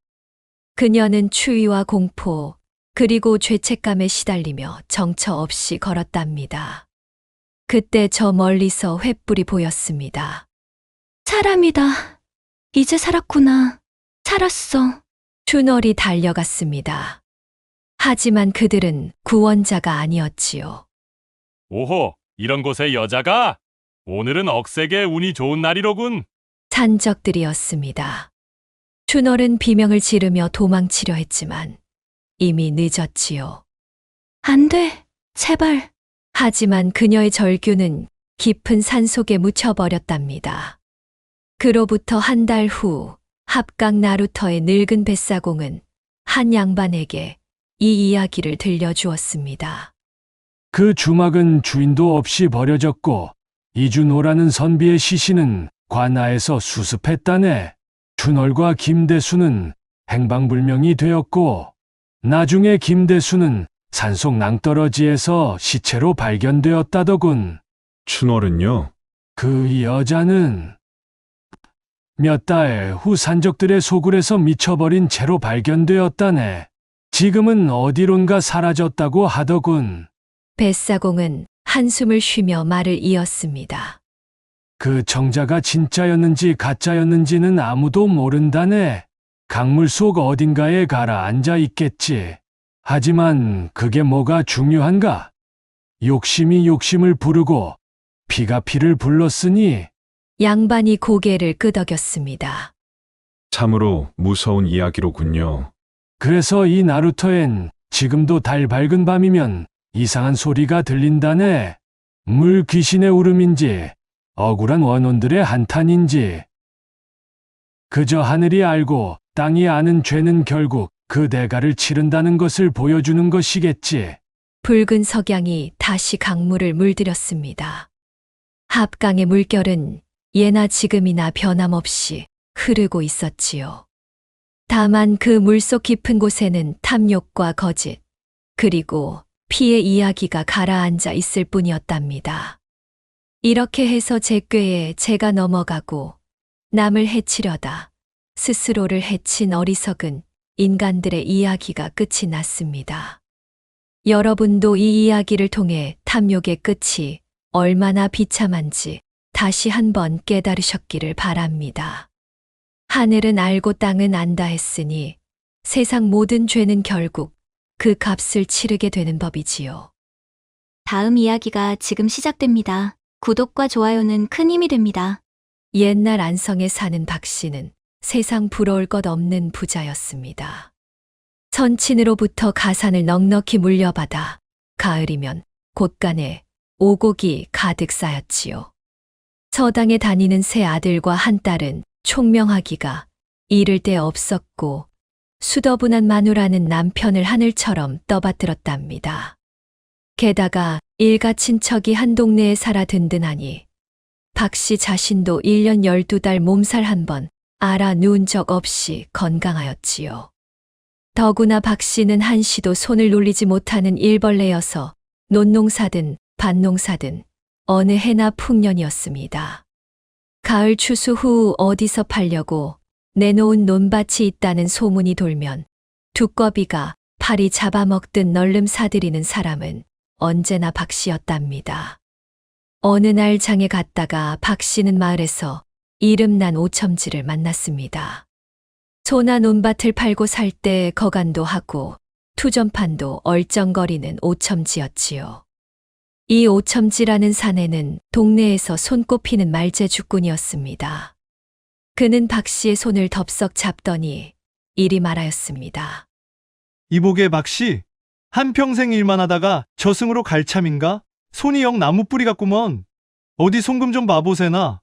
A: 그녀는 추위와 공포, 그리고 죄책감에 시달리며 정처 없이 걸었답니다. 그때 저 멀리서 횃불이 보였습니다.
D: 사람이다. 이제 살았구나. 살았어.
A: 춘월이 달려갔습니다. 하지만 그들은 구원자가 아니었지요.
F: 오호, 이런 곳에 여자가? 오늘은 억세게 운이 좋은 날이로군.
A: 산적들이었습니다. 춘월은 비명을 지르며 도망치려 했지만 이미 늦었지요.
D: 안 돼. 제발.
A: 하지만 그녀의 절규는 깊은 산속에 묻혀버렸답니다. 그로부터 한 달 후 합강 나루터의 늙은 뱃사공은 한 양반에게 이 이야기를 들려주었습니다.
C: 그 주막은 주인도 없이 버려졌고 이준호라는 선비의 시신은 관아에서 수습했다네. 춘월과 김대수는 행방불명이 되었고 나중에 김대수는 산속 낭떠러지에서 시체로 발견되었다더군.
G: 춘월은요?
C: 그 여자는 몇 달 후 산적들의 소굴에서 미쳐버린 채로 발견되었다네. 지금은 어디론가 사라졌다고 하더군.
A: 뱃사공은 한숨을 쉬며 말을 이었습니다.
C: 그 청자가 진짜였는지 가짜였는지는 아무도 모른다네. 강물 속 어딘가에 가라앉아 있겠지. 하지만 그게 뭐가 중요한가? 욕심이 욕심을 부르고 피가 피를 불렀으니
A: 양반이 고개를 끄덕였습니다.
G: 참으로 무서운 이야기로군요.
C: 그래서 이 나루터엔 지금도 달 밝은 밤이면 이상한 소리가 들린다네. 물 귀신의 울음인지 억울한 원혼들의 한탄인지. 그저 하늘이 알고 땅이 아는 죄는 결국 그 대가를 치른다는 것을 보여주는 것이겠지.
A: 붉은 석양이 다시 강물을 물들였습니다. 합강의 물결은 예나 지금이나 변함없이 흐르고 있었지요. 다만 그 물속 깊은 곳에는 탐욕과 거짓, 그리고 피의 이야기가 가라앉아 있을 뿐이었답니다. 이렇게 해서 제 꾀에 제가 넘어가고 남을 해치려다 스스로를 해친 어리석은 인간들의 이야기가 끝이 났습니다. 여러분도 이 이야기를 통해 탐욕의 끝이 얼마나 비참한지 다시 한번 깨달으셨기를 바랍니다. 하늘은 알고 땅은 안다 했으니 세상 모든 죄는 결국 그 값을 치르게 되는 법이지요.
D: 다음 이야기가 지금 시작됩니다. 구독과 좋아요는 큰 힘이 됩니다.
A: 옛날 안성에 사는 박 씨는 세상 부러울 것 없는 부자였습니다. 선친으로부터 가산을 넉넉히 물려받아 가을이면 곳간에 오곡이 가득 쌓였지요. 서당에 다니는 세 아들과 한 딸은 총명하기가 이를 데 없었고 수더분한 마누라는 남편을 하늘처럼 떠받들었답니다. 게다가 일가 친척이 한 동네에 살아 든든하니 박 씨 자신도 1년 12달 몸살 한 번 알아 누운 적 없이 건강하였지요. 더구나 박 씨는 한시도 손을 놀리지 못하는 일벌레여서 논농사든 밭농사든 어느 해나 풍년이었습니다. 가을 추수 후 어디서 팔려고 내놓은 논밭이 있다는 소문이 돌면 두꺼비가 파리 잡아먹듯 널름 사들이는 사람은 언제나 박 씨였답니다. 어느 날 장에 갔다가 박 씨는 마을에서 이름난 오첨지를 만났습니다. 소나 논밭을 팔고 살 때 거간도 하고 투전판도 얼쩡거리는 오첨지였지요. 이 오첨지라는 사내는 동네에서 손꼽히는 말재주꾼이었습니다. 그는 박 씨의 손을 덥석 잡더니 이리 말하였습니다.
H: 이보게 박씨, 한평생 일만 하다가 저승으로 갈 참인가? 손이 영 나무뿌리 같구먼. 어디 송금 좀 봐보세나.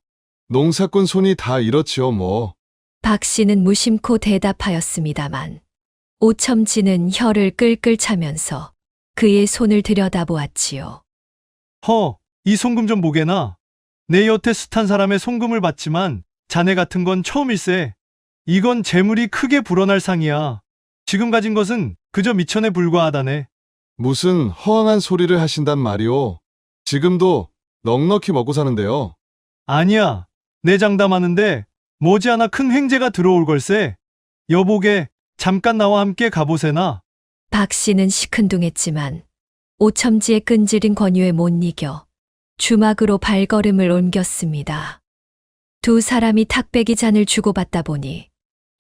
I: 농사꾼 손이 다 이렇지요 뭐.
A: 박 씨는 무심코 대답하였습니다만 오첨지는 혀를 끌끌 차면서 그의 손을 들여다보았지요.
H: 허, 이 송금 좀 보게나. 내 여태 숱한 사람의 송금을 받지만 자네 같은 건 처음일세. 이건 재물이 크게 불어날 상이야. 지금 가진 것은 그저 미천에 불과하다네.
I: 무슨 허황한 소리를 하신단 말이오. 지금도 넉넉히 먹고 사는데요.
H: 아니야, 내 장담하는데 머지않아 큰 횡재가 들어올 걸세. 여보게, 잠깐 나와 함께 가보세나.
A: 박 씨는 시큰둥했지만 오첨지의 끈질긴 권유에 못 이겨 주막으로 발걸음을 옮겼습니다. 두 사람이 탁배기 잔을 주고받다 보니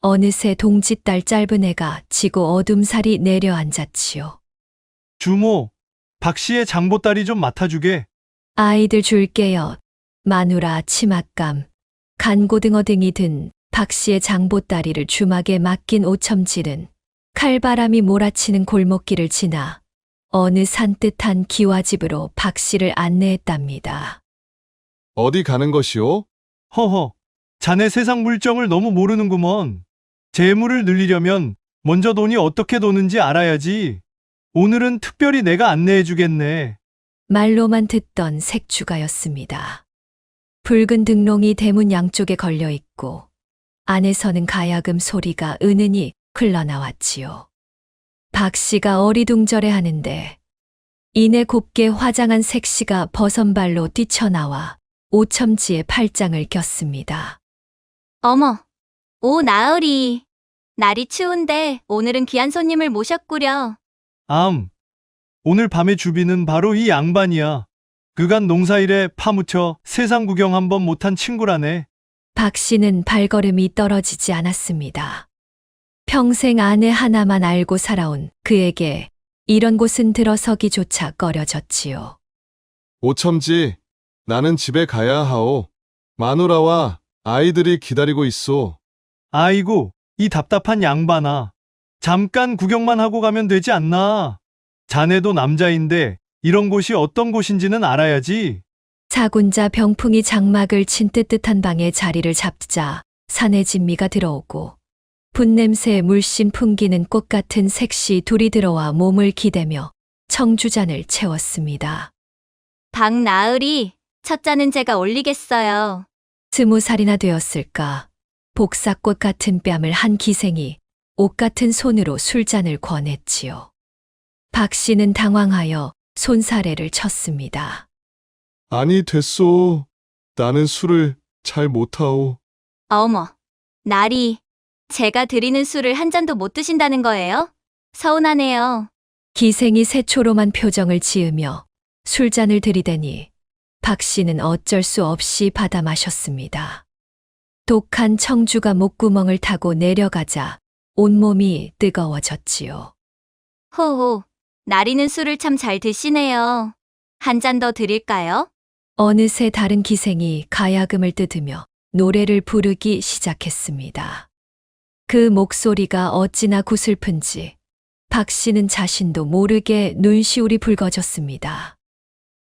A: 어느새 동짓달 짧은 해가 지고 어둠살이 내려앉았지요.
H: 주모, 박씨의 장보따리 좀 맡아주게.
A: 아이들 줄게요. 마누라, 치맛감, 간고등어 등이 든 박 씨의 장보따리를 주막에 맡긴 오첨지는 칼바람이 몰아치는 골목길을 지나 어느 산뜻한 기와집으로 박 씨를 안내했답니다.
I: 어디 가는 것이오?
H: 허허, 자네 세상 물정을 너무 모르는구먼. 재물을 늘리려면 먼저 돈이 어떻게 도는지 알아야지. 오늘은 특별히 내가 안내해주겠네.
A: 말로만 듣던 색주가였습니다. 붉은 등롱이 대문 양쪽에 걸려 있고 안에서는 가야금 소리가 은은히 흘러나왔지요. 박 씨가 어리둥절해 하는데 이내 곱게 화장한 색시가 버선발로 뛰쳐나와 오첨지에 팔짱을 꼈습니다.
D: 어머, 오 나으리. 날이 추운데 오늘은 귀한 손님을 모셨구려.
H: 오늘 밤의 주비는 바로 이 양반이야. 그간 농사일에 파묻혀 세상 구경 한번 못한 친구라네.
A: 박 씨는 발걸음이 떨어지지 않았습니다. 평생 아내 하나만 알고 살아온 그에게 이런 곳은 들어서기조차 꺼려졌지요.
I: 오첨지, 나는 집에 가야 하오. 마누라와 아이들이 기다리고 있소.
H: 아이고, 이 답답한 양반아. 잠깐 구경만 하고 가면 되지 않나. 자네도 남자인데 이런 곳이 어떤 곳인지는 알아야지.
A: 사군자 병풍이 장막을 친 뜨뜻한 방에 자리를 잡자 산의 진미가 들어오고 분냄새에 물씬 풍기는 꽃 같은 색시 둘이 들어와 몸을 기대며 청주잔을 채웠습니다.
D: 박나으리, 첫 잔은 제가 올리겠어요.
A: 20살이나 되었을까. 복사꽃 같은 뺨을 한 기생이 옷 같은 손으로 술잔을 권했지요. 박 씨는 당황하여 손사래를 쳤습니다.
I: 아니 됐소. 나는 술을 잘 못하오.
D: 어머, 나리. 제가 드리는 술을 한 잔도 못 드신다는 거예요? 서운하네요.
A: 기생이 새초롬한 표정을 지으며 술잔을 들이대니 박 씨는 어쩔 수 없이 받아 마셨습니다. 독한 청주가 목구멍을 타고 내려가자 온몸이 뜨거워졌지요.
D: 호호, 나리는 술을 참 잘 드시네요. 한 잔 더 드릴까요?
A: 어느새 다른 기생이 가야금을 뜯으며 노래를 부르기 시작했습니다. 그 목소리가 어찌나 구슬픈지 박 씨는 자신도 모르게 눈시울이 붉어졌습니다.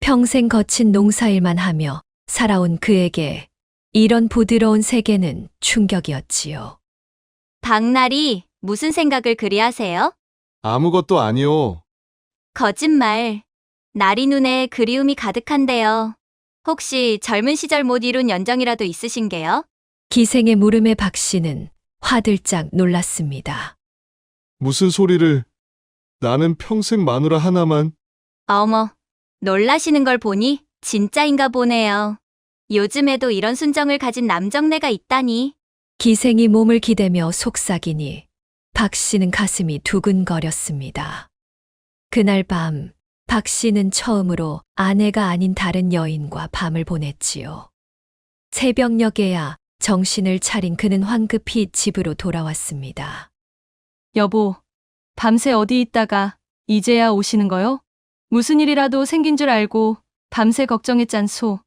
A: 평생 거친 농사일만 하며 살아온 그에게 이런 부드러운 세계는 충격이었지요.
D: 박나리, 무슨 생각을 그리 하세요?
I: 아무것도 아니오.
D: 거짓말. 나리 눈에 그리움이 가득한데요. 혹시 젊은 시절 못 이룬 연정이라도 있으신게요?
A: 기생의 물음에 박 씨는 화들짝 놀랐습니다.
I: 무슨 소리를. 나는 평생 마누라 하나만.
D: 어머, 놀라시는 걸 보니 진짜인가 보네요. 요즘에도 이런 순정을 가진 남정네가 있다니.
A: 기생이 몸을 기대며 속삭이니 박 씨는 가슴이 두근거렸습니다. 그날 밤, 박 씨는 처음으로 아내가 아닌 다른 여인과 밤을 보냈지요. 새벽녘에야 정신을 차린 그는 황급히 집으로 돌아왔습니다.
J: 여보, 밤새 어디 있다가 이제야 오시는 거요? 무슨 일이라도 생긴 줄 알고 밤새 걱정했잖소.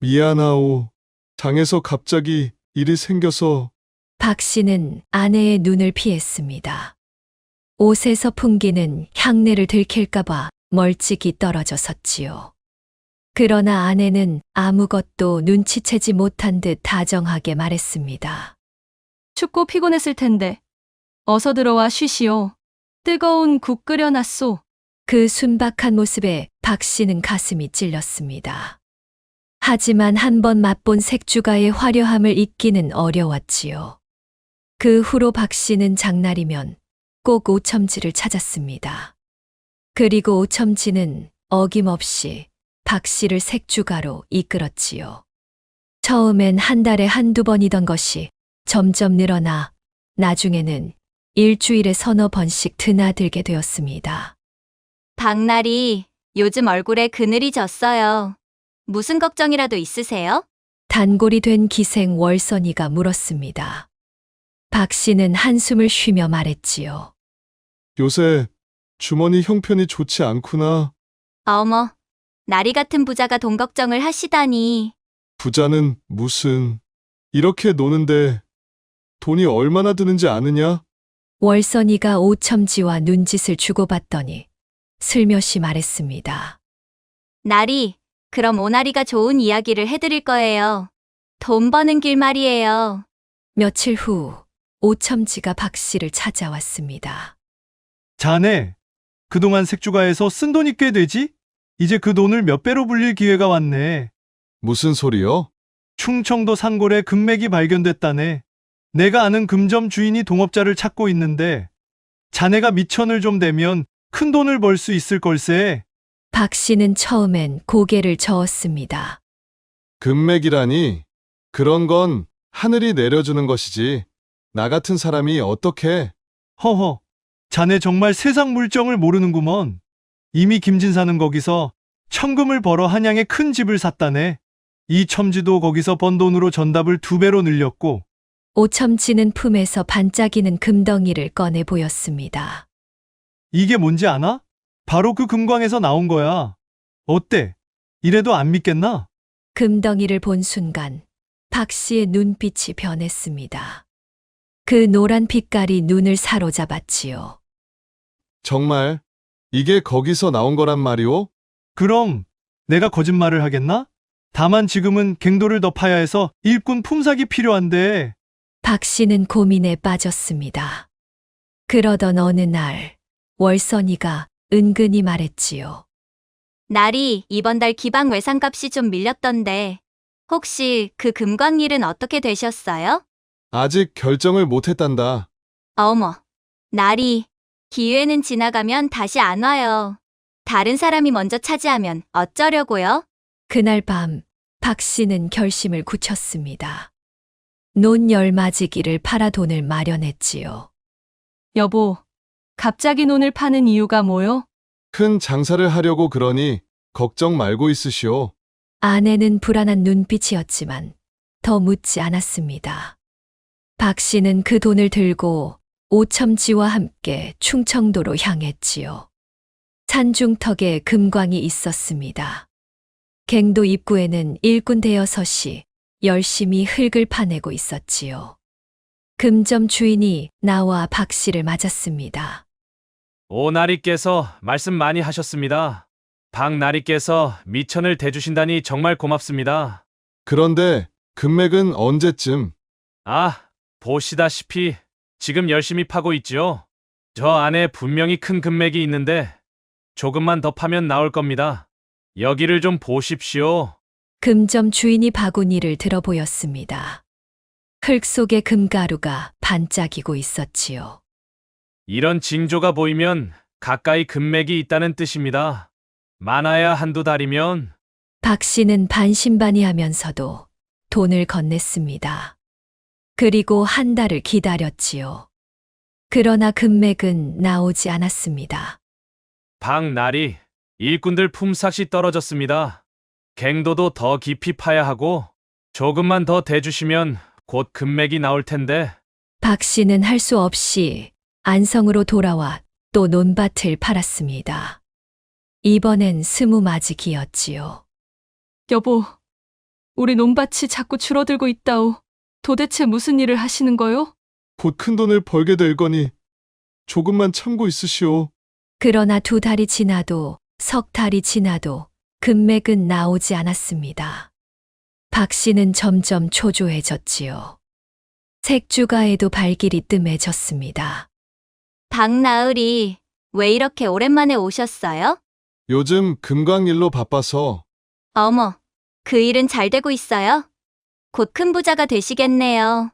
I: 미안하오. 장에서 갑자기 일이 생겨서.
A: 박 씨는 아내의 눈을 피했습니다. 옷에서 풍기는 향내를 들킬까봐 멀찍이 떨어져 섰지요. 그러나 아내는 아무것도 눈치채지 못한 듯 다정하게 말했습니다.
J: 춥고 피곤했을 텐데 어서 들어와 쉬시오. 뜨거운 국 끓여놨소.
A: 그 순박한 모습에 박 씨는 가슴이 찔렸습니다. 하지만 한 번 맛본 색주가의 화려함을 잊기는 어려웠지요. 그 후로 박 씨는 장날이면 꼭 오첨지를 찾았습니다. 그리고 오첨지는 어김없이 박 씨를 색주가로 이끌었지요. 처음엔 한 달에 한두 번이던 것이 점점 늘어나 나중에는 일주일에 서너 번씩 드나들게 되었습니다.
D: 박나리, 요즘 얼굴에 그늘이 졌어요. 무슨 걱정이라도 있으세요?
A: 단골이 된 기생 월선이가 물었습니다. 박 씨는 한숨을 쉬며 말했지요.
I: 요새 주머니 형편이 좋지 않구나.
D: 어머, 나리 같은 부자가 돈 걱정을 하시다니.
I: 부자는 무슨. 이렇게 노는데 돈이 얼마나 드는지 아느냐?
A: 월선이가 오첨지와 눈짓을 주고받더니 슬며시 말했습니다.
D: 나리, 그럼 오나리가 좋은 이야기를 해드릴 거예요. 돈 버는 길 말이에요.
A: 며칠 후 오첨지가 박 씨를 찾아왔습니다.
H: 자네, 그동안 색주가에서 쓴 돈이 꽤 되지? 이제 그 돈을 몇 배로 불릴 기회가 왔네.
I: 무슨 소리요?
H: 충청도 산골에 금맥이 발견됐다네. 내가 아는 금점 주인이 동업자를 찾고 있는데 자네가 미천을 좀 대면 큰 돈을 벌 수 있을 걸세.
A: 박 씨는 처음엔 고개를 저었습니다.
I: 금맥이라니. 그런 건 하늘이 내려주는 것이지. 나 같은 사람이 어떻게.
H: 허허, 자네 정말 세상 물정을 모르는구먼. 이미 김진사는 거기서 천금을 벌어 한양에 큰 집을 샀다네. 이 첨지도 거기서 번 돈으로 전답을 2배로 늘렸고.
A: 오첨지는 품에서 반짝이는 금덩이를 꺼내 보였습니다.
H: 이게 뭔지 아나? 바로 그 금광에서 나온 거야. 어때? 이래도 안 믿겠나?
A: 금덩이를 본 순간 박 씨의 눈빛이 변했습니다. 그 노란 빛깔이 눈을 사로잡았지요.
I: 정말 이게 거기서 나온 거란 말이오?
H: 그럼 내가 거짓말을 하겠나? 다만 지금은 갱도를 덮어야 해서 일꾼 품삯이 필요한데.
A: 박 씨는 고민에 빠졌습니다. 그러던 어느 날 월선이가 은근히 말했지요.
D: 나리, 이번 달 기방 외상값이 좀 밀렸던데 혹시 그 금광 일은 어떻게 되셨어요?
I: 아직 결정을 못했단다.
D: 어머, 나리, 기회는 지나가면 다시 안 와요. 다른 사람이 먼저 차지하면 어쩌려고요?
A: 그날 밤 박 씨는 결심을 굳혔습니다. 논열맞이기를 팔아 돈을 마련했지요.
J: 여보, 갑자기 논을 파는 이유가 뭐요?
I: 큰 장사를 하려고 그러니 걱정 말고 있으시오.
A: 아내는 불안한 눈빛이었지만 더 묻지 않았습니다. 박 씨는 그 돈을 들고 오첨지와 함께 충청도로 향했지요. 산중턱에 금광이 있었습니다. 갱도 입구에는 일꾼 대여섯이 열심히 흙을 파내고 있었지요. 금점 주인이 나와 박 씨를 맞았습니다.
E: 오나리께서 말씀 많이 하셨습니다. 박나리께서 미천을 대주신다니 정말 고맙습니다.
I: 그런데 금맥은 언제쯤?
E: 아, 보시다시피 지금 열심히 파고 있지요. 저 안에 분명히 큰 금맥이 있는데 조금만 더 파면 나올 겁니다. 여기를 좀 보십시오.
A: 금점 주인이 바구니를 들어 보였습니다. 흙 속에 금가루가 반짝이고 있었지요.
E: 이런 징조가 보이면 가까이 금맥이 있다는 뜻입니다. 많아야 한두 달이면
A: 박 씨는 반신반의하면서도 돈을 건넸습니다. 그리고 한 달을 기다렸지요. 그러나 금맥은 나오지 않았습니다.
E: 방날이 일꾼들 품삯이 떨어졌습니다. 갱도도 더 깊이 파야 하고 조금만 더 대주시면 곧 금맥이 나올 텐데
A: 박 씨는 할 수 없이 안성으로 돌아와 또 논밭을 팔았습니다. 이번엔 20마지기였지요.
J: 여보, 우리 논밭이 자꾸 줄어들고 있다오. 도대체 무슨 일을 하시는 거요?
I: 곧 큰 돈을 벌게 될 거니 조금만 참고 있으시오.
A: 그러나 2달이 지나도 3달이 지나도 금맥은 나오지 않았습니다. 박 씨는 점점 초조해졌지요. 색주가에도 발길이 뜸해졌습니다.
D: 박나으리, 왜 이렇게 오랜만에 오셨어요?
I: 요즘 금광일로 바빠서
D: 어머, 그 일은 잘 되고 있어요? 곧 큰 부자가 되시겠네요.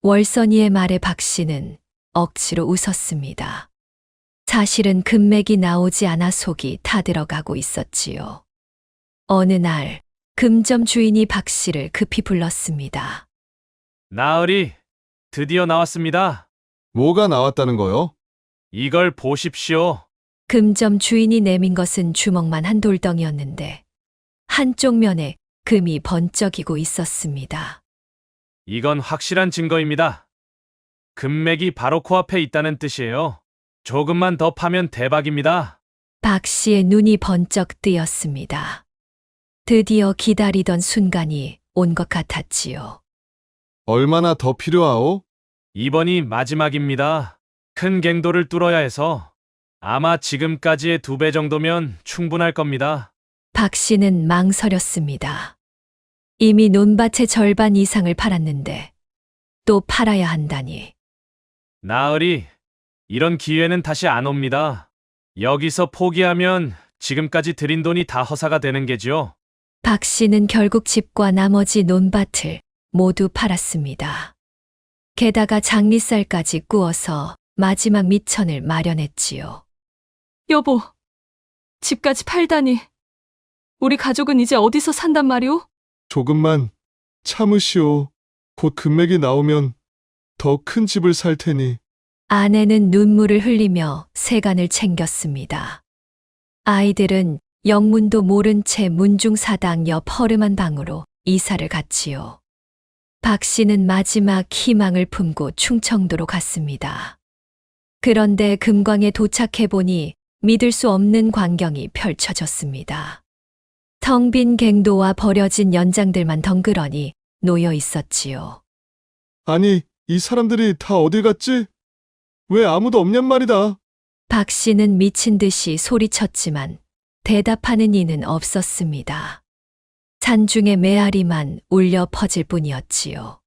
A: 월선이의 말에 박 씨는 억지로 웃었습니다. 사실은 금맥이 나오지 않아 속이 타들어가고 있었지요. 어느 날 금점 주인이 박 씨를 급히 불렀습니다.
E: 나으리, 드디어 나왔습니다.
I: 뭐가 나왔다는 거요?
E: 이걸 보십시오.
A: 금점 주인이 내민 것은 주먹만 한 돌덩이였는데 한쪽 면에 금이 번쩍이고 있었습니다.
E: 이건 확실한 증거입니다. 금맥이 바로 코앞에 있다는 뜻이에요. 조금만 더 파면 대박입니다.
A: 박 씨의 눈이 번쩍 뜨였습니다. 드디어 기다리던 순간이 온 것 같았지요.
I: 얼마나 더 필요하오?
E: 이번이 마지막입니다. 큰 갱도를 뚫어야 해서 아마 지금까지의 2배 정도면 충분할 겁니다.
A: 박 씨는 망설였습니다. 이미 논밭의 절반 이상을 팔았는데 또 팔아야 한다니.
E: 나으리, 이런 기회는 다시 안 옵니다. 여기서 포기하면 지금까지 들인 돈이 다 허사가 되는 게지요.
A: 박 씨는 결국 집과 나머지 논밭을 모두 팔았습니다. 게다가 장리쌀까지 구워서 마지막 미천을 마련했지요.
J: 여보, 집까지 팔다니. 우리 가족은 이제 어디서 산단 말이오?
I: 조금만 참으시오. 곧 금맥이 나오면 더 큰 집을 살 테니.
A: 아내는 눈물을 흘리며 세간을 챙겼습니다. 아이들은 영문도 모른 채 문중사당 옆 허름한 방으로 이사를 갔지요. 박 씨는 마지막 희망을 품고 충청도로 갔습니다. 그런데 금광에 도착해보니 믿을 수 없는 광경이 펼쳐졌습니다. 텅 빈 갱도와 버려진 연장들만 덩그러니 놓여 있었지요.
I: 아니, 이 사람들이 다 어딜 갔지? 왜 아무도 없냔 말이다.
A: 박 씨는 미친 듯이 소리쳤지만 대답하는 이는 없었습니다. 산중의 메아리만 울려 퍼질 뿐이었지요.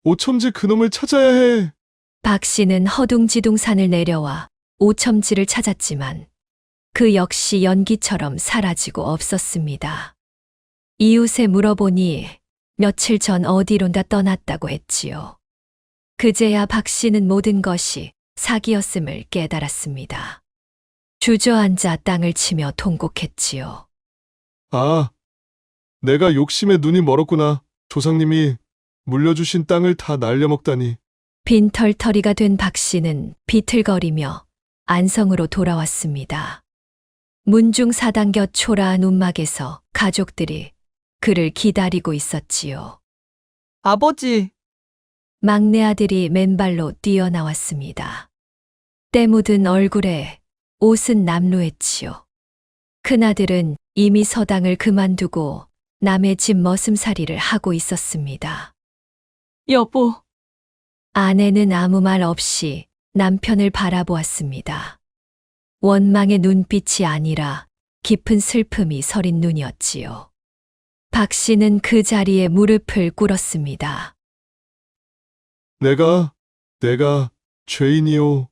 I: 오첨지 그놈을 찾아야 해.
A: 박 씨는 허둥지둥 산을 내려와 오첨지를 찾았지만 그 역시 연기처럼 사라지고 없었습니다. 이웃에 물어보니 며칠 전 어디론가 떠났다고 했지요. 그제야 박 씨는 모든 것이 사기였음을 깨달았습니다. 주저앉아 땅을 치며 통곡했지요.
I: 아, 내가 욕심에 눈이 멀었구나. 조상님이 물려주신 땅을 다 날려먹다니.
A: 빈털터리가 된 박 씨는 비틀거리며 안성으로 돌아왔습니다. 문중 사당 곁 초라한 움막에서 가족들이 그를 기다리고 있었지요.
K: 아버지,
A: 막내 아들이 맨발로 뛰어나왔습니다. 때 묻은 얼굴에 옷은 남루했지요. 큰아들은 이미 서당을 그만두고 남의 집 머슴살이를 하고 있었습니다.
J: 여보,
A: 아내는 아무 말 없이 남편을 바라보았습니다. 원망의 눈빛이 아니라 깊은 슬픔이 서린 눈이었지요. 박 씨는 그 자리에 무릎을 꿇었습니다.
I: 내가 죄인이요.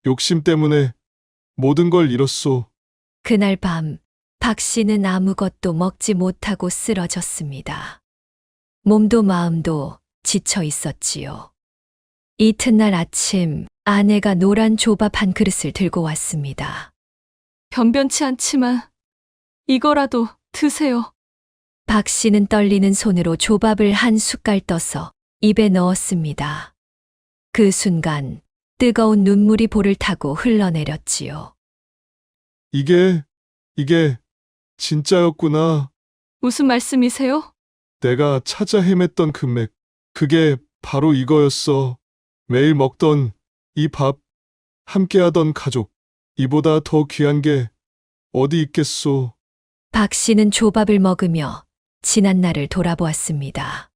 I: 욕심 때문에 모든 걸 잃었소.
A: 그날 밤 박 씨는 아무것도 먹지 못하고 쓰러졌습니다. 몸도 마음도 지쳐 있었지요. 이튿날 아침 아내가 노란 조밥 한 그릇을 들고 왔습니다.
J: 변변치 않지만 이거라도 드세요.
A: 박 씨는 떨리는 손으로 조밥을 한 숟갈 떠서 입에 넣었습니다. 그 순간 뜨거운 눈물이 볼을 타고 흘러내렸지요.
I: 이게 진짜였구나.
J: 무슨 말씀이세요?
I: 내가 찾아 헤맸던 금맥. 그게 바로 이거였어. 매일 먹던 이 밥, 함께하던 가족. 이보다 더 귀한 게 어디 있겠소.
A: 박 씨는 조밥을 먹으며 지난 날을 돌아보았습니다.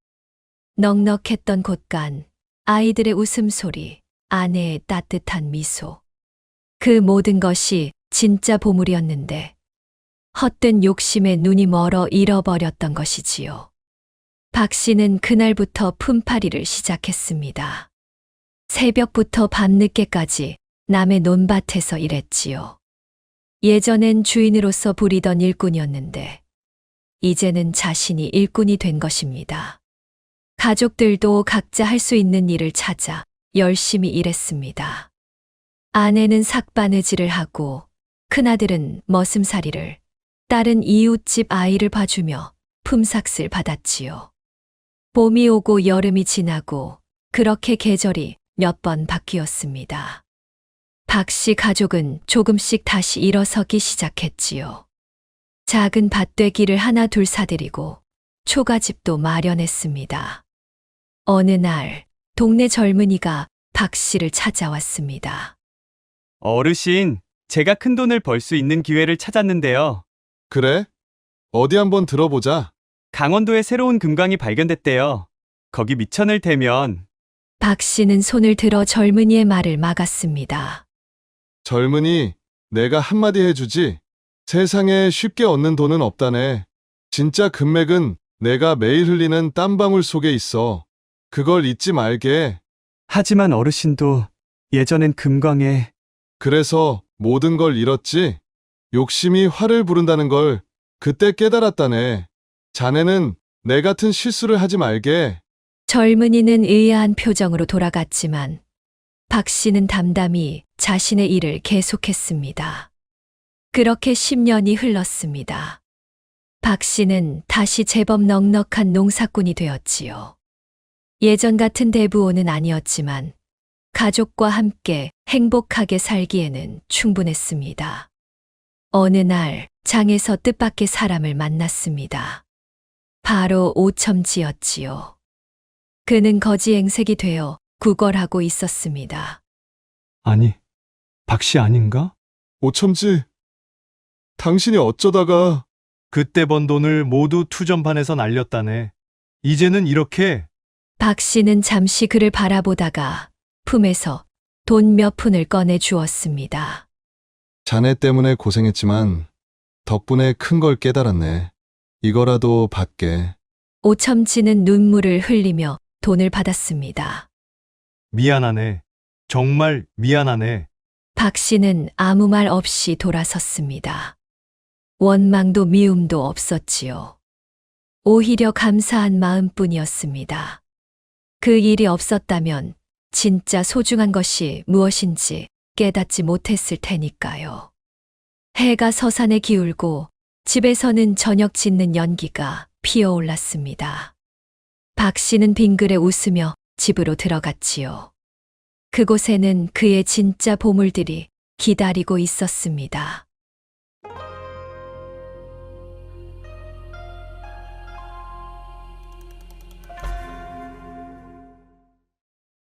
A: 넉넉했던 곳간, 아이들의 웃음소리, 아내의 따뜻한 미소. 그 모든 것이 진짜 보물이었는데 헛된 욕심에 눈이 멀어 잃어버렸던 것이지요. 박 씨는 그날부터 품팔이를 시작했습니다. 새벽부터 밤늦게까지 남의 논밭에서 일했지요. 예전엔 주인으로서 부리던 일꾼이었는데 이제는 자신이 일꾼이 된 것입니다. 가족들도 각자 할 수 있는 일을 찾아 열심히 일했습니다. 아내는 삭바느질을 하고 큰아들은 머슴살이를, 딸은 이웃집 아이를 봐주며 품삯을 받았지요. 봄이 오고 여름이 지나고 그렇게 계절이 몇 번 바뀌었습니다. 박 씨 가족은 조금씩 다시 일어서기 시작했지요. 작은 밭되기를 하나 둘 사들이고 초가집도 마련했습니다. 어느 날 동네 젊은이가 박 씨를 찾아왔습니다.
L: 어르신, 제가 큰 돈을 벌 수 있는 기회를 찾았는데요.
I: 그래? 어디 한번 들어보자.
L: 강원도에 새로운 금광이 발견됐대요. 거기 미천을 대면
A: 박 씨는 손을 들어 젊은이의 말을 막았습니다.
I: 젊은이, 내가 한마디 해주지. 세상에 쉽게 얻는 돈은 없다네. 진짜 금맥은 내가 매일 흘리는 땀방울 속에 있어. 그걸 잊지 말게.
L: 하지만 어르신도 예전엔 금광에
I: 그래서 모든 걸 잃었지? 욕심이 화를 부른다는 걸 그때 깨달았다네. 자네는 내 같은 실수를 하지 말게.
A: 젊은이는 의아한 표정으로 돌아갔지만 박 씨는 담담히 자신의 일을 계속했습니다. 그렇게 10년이 흘렀습니다. 박 씨는 다시 제법 넉넉한 농사꾼이 되었지요. 예전 같은 대부호는 아니었지만 가족과 함께 행복하게 살기에는 충분했습니다. 어느 날 장에서 뜻밖의 사람을 만났습니다. 바로 오첨지였지요. 그는 거지행색이 되어 구걸하고 있었습니다.
H: 아니, 박 씨 아닌가?
I: 오첨지, 당신이 어쩌다가
H: 그때 번 돈을 모두 투전판에서 날렸다네. 이제는 이렇게.
A: 박 씨는 잠시 그를 바라보다가 품에서 돈 몇 푼을 꺼내 주었습니다.
I: 자네 때문에 고생했지만 덕분에 큰 걸 깨달았네. 이거라도 받게.
A: 오첨지는 눈물을 흘리며 돈을 받았습니다.
H: 미안하네. 정말 미안하네.
A: 박 씨는 아무 말 없이 돌아섰습니다. 원망도 미움도 없었지요. 오히려 감사한 마음뿐이었습니다. 그 일이 없었다면 진짜 소중한 것이 무엇인지 깨닫지 못했을 테니까요. 해가 서산에 기울고 집에서는 저녁 짓는 연기가 피어올랐습니다. 박 씨는 빙그레 웃으며 집으로 들어갔지요. 그곳에는 그의 진짜 보물들이 기다리고 있었습니다.